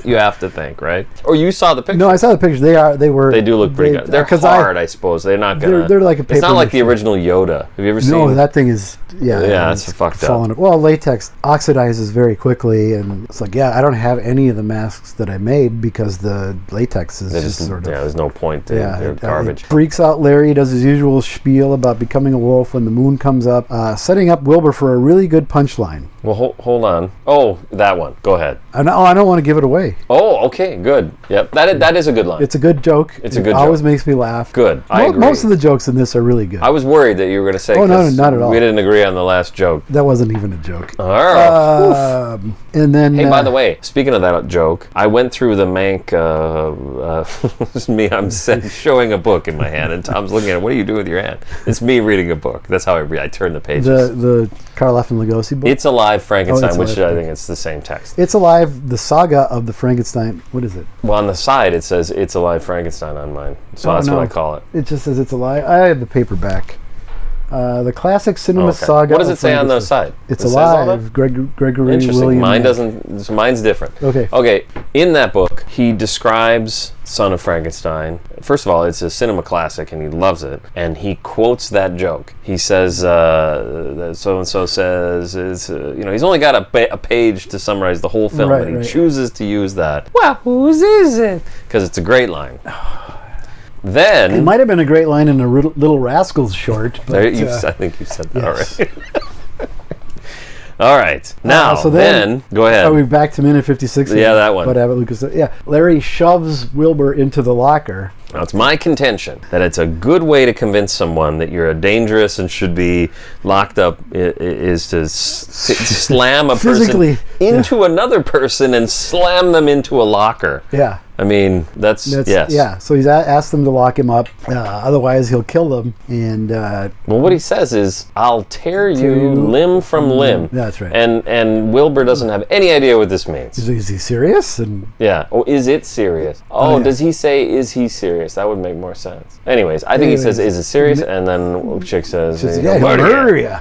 You have to think, right? Or you saw the picture? No, I saw the pictures. They do look pretty good. They're hard, I suppose. They're not gonna. They're like a paper. It's not like the original Yoda. Have you ever seen? No, that thing is it's fucked up. Well, latex oxidizes very quickly, and it's like I don't have any of the masks that I made because the latex is just sort of there's no point. They're garbage. Freaks out Larry, does his usual spiel about becoming a wolf when the moon comes up, setting up Wilbur for a really good punchline. Well, hold on. Oh, that one. Go ahead. I don't want to give it away. Oh, okay, good. Yep, that is a good line. It's a good joke. It always makes me laugh. Good. I agree. Most of the jokes in this are really good. I was worried that you were going to say. Oh no, not at all. We didn't agree on the last joke. That wasn't even a joke. And then. Hey, by the way, speaking of that joke, I went through the Mank. It's me. I'm showing a book in my hand, and Tom's looking at it. What are you doing with your hand? It's me reading a book. That's how I read. I turn the pages. The Karl F. and Lugosi book. It's Alive, Frankenstein, which I think it's the same text. It's Alive, the saga of the Frankenstein. What is it? Well, on the side it says It's Alive, Frankenstein on mine. So that's what I call it. It just says It's Alive. I have the paperback. The classic cinema saga. What does it say on the side? It's Alive. Gregory Interesting. William. Mine's different. Okay. In that book, he describes Son of Frankenstein. First of all, it's a cinema classic, and he loves it. And he quotes that joke. He says, so and so says, he's only got a page to summarize the whole film, but he chooses to use that. Well, whose is it? Because it's a great line. Then it might have been a great line in a Little Rascals short. But, I think you said that already. All right. Now, so then, go ahead. Are we back to minute 56? Yeah, that one. What Abbott Lucas said. Yeah. Larry shoves Wilbur into the locker. Now, it's my contention that it's a good way to convince someone that you're dangerous and should be locked up is to slam a person into another person and slam them into a locker. Yeah. I mean, that's yes. Yeah, so he's asked them to lock him up. Otherwise, he'll kill them. And well, what he says is, "I'll tear you limb from limb." That's right. And Wilbur doesn't have any idea what this means. Is he serious? And Yeah. Oh, is it serious? Oh, yeah. does he say, "Is he serious"? That would make more sense. Anyways, I think he says, "Is it serious?" And then Chick says, yeah, he'll murder you.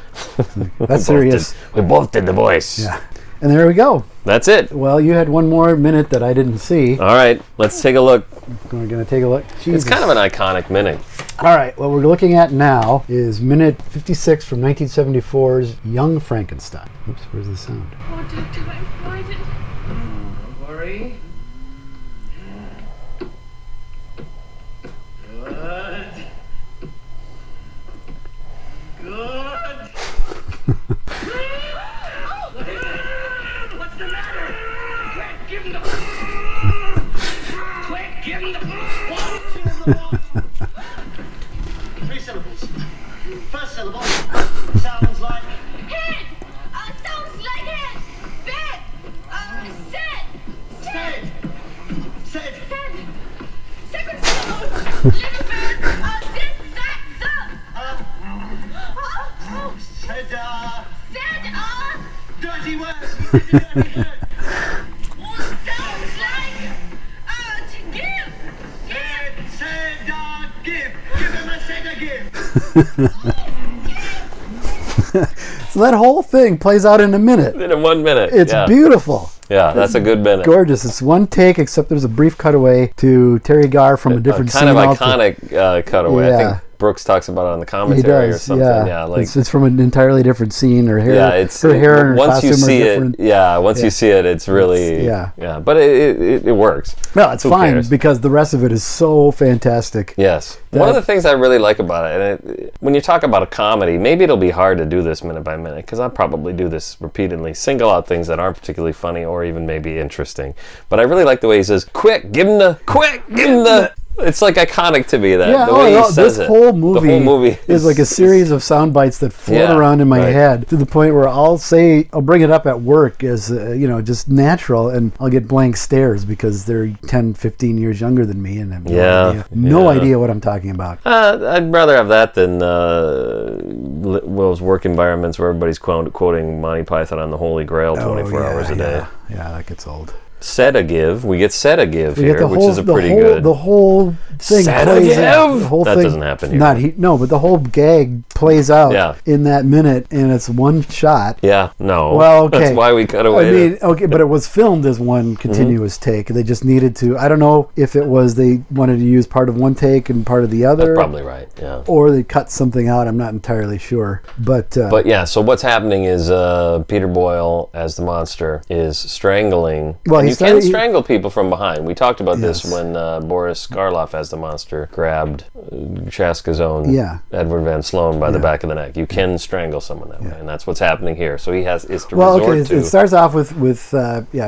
That's serious. We both did the voice. Yeah. And there we go. That's it. Well, you had one more minute that I didn't see. All right, let's take a look. We're going to take a look. It's kind of an iconic minute. All right, what we're looking at now is minute 56 from 1974's Young Frankenstein. Oops, where's the sound? Oh, Doctor, I'm frightened. Don't worry. Good. Good. What's the matter? Quick, give him the... Quick, give him the... 3 syllables. First syllable sounds like... Head! Sounds like head! Bed! Said! Said. Second syllable! Little bit! Dissect! Said, Said, dirty words. Dirty words. sounds like, to give! Said, give. Give him a said, give. So that whole thing plays out in a minute. In 1 minute. It's yeah. beautiful. Yeah, that's a good minute. Gorgeous. It's one take, except there's a brief cutaway to Terry Garr from a different kind of scene. iconic cutaway. I Yeah. think Brooks talks about it on the He commentary or does, something. yeah. like it's from an entirely different scene. Her hair, yeah, it's her hair and her once you costume see are it. different. Yeah, once you see it, it's really yeah. But it works. No, it's Who fine cares? because the rest of it is so fantastic. Yes. One of the things I really like about it, and when you talk about a comedy, maybe it'll be hard to do this minute by minute, because I'll probably do this repeatedly, single out things that aren't particularly funny or even maybe interesting. But I really like the way he says, "Quick, give him the, quick, give him the." It's like iconic to me, that the way he says this it. whole movie is like a series of sound bites that float around in my head to the point where I'll bring it up at work as just natural, and I'll get blank stares because they're 10, 15 years younger than me and have no idea what I'm talking about. I'd rather have that than those work environments where everybody's quoting Monty Python on the Holy Grail 24 hours a day. Yeah, that gets old. Sedative. We get Sedative here, which is the pretty whole, good. The whole thing plays out. The whole that thing doesn't happen here. But the whole gag plays out in that minute, and it's one shot. Yeah, no. Well, okay. That's why we cut away. But it was filmed as one continuous take. They just needed to. I don't know if it was they wanted to use part of one take and part of the other. That's probably right. Yeah. Or they cut something out. I'm not entirely sure. But yeah. So what's happening is Peter Boyle as the monster is strangling. Well, you can strangle people from behind. We talked about this when Boris Karloff as the monster grabbed Chaska's own Edward Van Sloan by the back of the neck. You can strangle someone that way, and that's what's happening here. So he has is to resort to. It starts off with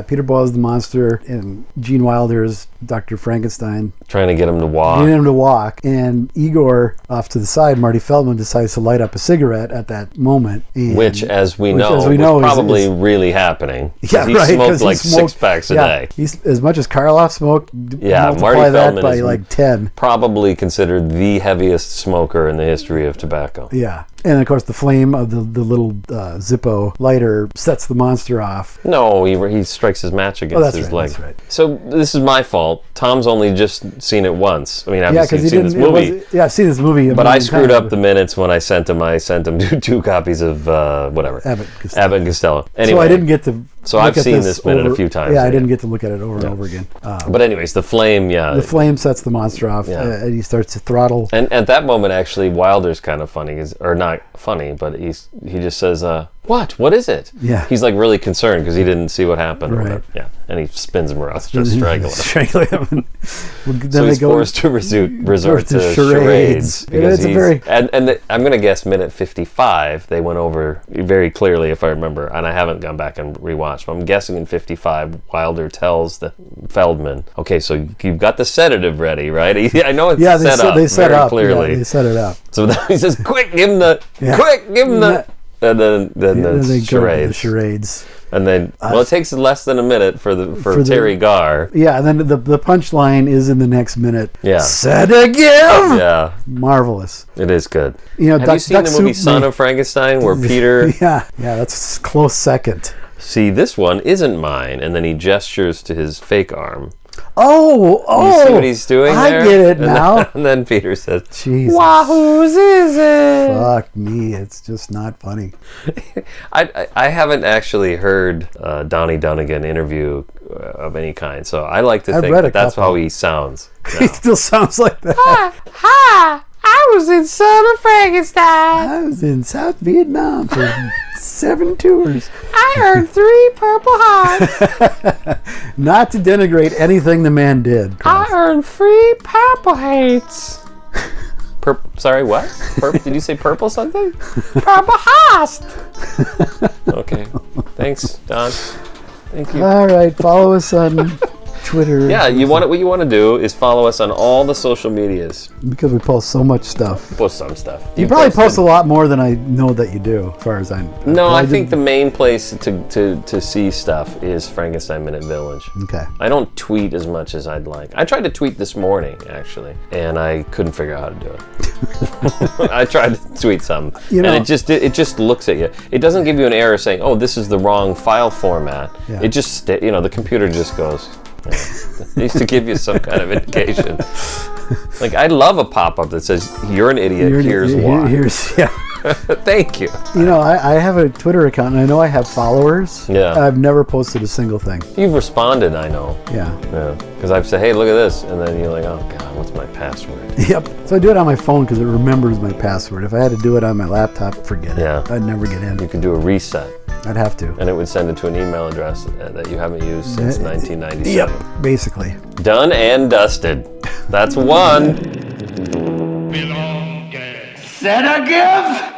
Peter Boyle as the monster and Gene Wilder as Dr. Frankenstein trying to get him to walk. And Igor off to the side, Marty Feldman, decides to light up a cigarette at that moment. Which, as we know, was probably really happening. Yeah, he smoked like 6 packs a day. He's, as much as Karloff smoked, Marty multiply that Feldman by is like 10. Probably considered the heaviest smoker in the history of tobacco. Yeah. And of course, the flame of the little Zippo lighter sets the monster off. No, he strikes his match against his leg. That's right. So this is my fault. Tom's only just seen it once. I mean, I've seen this movie. I've seen this movie. But I screwed up the minutes when I sent him. I sent him 2 copies of whatever. Abbott and Costello. Anyway, so I didn't get to. So I've seen this minute a few times. Yeah, I didn't get to look at it over and over again. But anyways, the flame. The flame sets the monster off, and he starts to throttle. And at that moment, actually, Wilder's kind of funny, or not funny, but he just says, "What is it?" Yeah. He's like really concerned because he didn't see what happened. Or Right. whatever. Yeah. And he spins him around, just strangling him. Then So he's forced to resort to charades. I'm going to guess minute 55, they went over very clearly, if I remember, and I haven't gone back and rewatched, but I'm guessing in 55, Wilder tells the Feldman, okay, so you've got the sedative ready, right? I know it's set up very clearly. Yeah, they set it up. So then he says, quick, give him the... And then they charades. go to the charades. And then, it takes less than a minute for Terry Garr. Yeah, and then the punchline is in the next minute. Yeah. Said again. Yeah. Marvelous. It is good. You know, Have you seen the movie Son of Frankenstein, where Peter... Yeah, that's a close second. See, this one isn't mine, and then he gestures to his fake arm. Oh! You see what he's doing there? I get it now. And then Peter says, Jesus. Wahoo's is it? Fuck me, it's just not funny. I haven't actually heard Donnie Dunagan interview of any kind, so I like to think that that's how he sounds. He still sounds like that. Hi, I was in Son of Frankenstein. I was in South Vietnam for 7 tours. I earned 3 Purple Hearts. Not to denigrate anything the man did. I earned 3 Purple Hates. Sorry, what? Did you say purple something? Purple Hearts. Okay, thanks, Don. Thank you. All right, follow us on Twitter. Yeah, what you want to do is follow us on all the social medias. Because we post so much stuff. Post some stuff. You probably post a lot more than I know that you do, as far as I know. No, I think the main place to see stuff is Frankenstein Minute Village. Okay. I don't tweet as much as I'd like. I tried to tweet this morning, actually, and I couldn't figure out how to do it. I tried to tweet something, and it just looks at you. It doesn't give you an error saying, "Oh, this is the wrong file format." Yeah. It just, the computer just goes. Yeah. It used to give you some kind of indication. Like, I love a pop-up that says, "You're an idiot, here's why." Thank you. I have a Twitter account, and I know I have followers. Yeah. I've never posted a single thing. You've responded, I know. Yeah. Because I've said, "Hey, look at this," and then you're like, "Oh God, what's my password?" Yep. So I do it on my phone because it remembers my password. If I had to do it on my laptop, forget it. Yeah. I'd never get in. You could do a reset. I'd have to. And it would send it to an email address that you haven't used since 1997. Yep, basically. Done and dusted. That's one. Said again?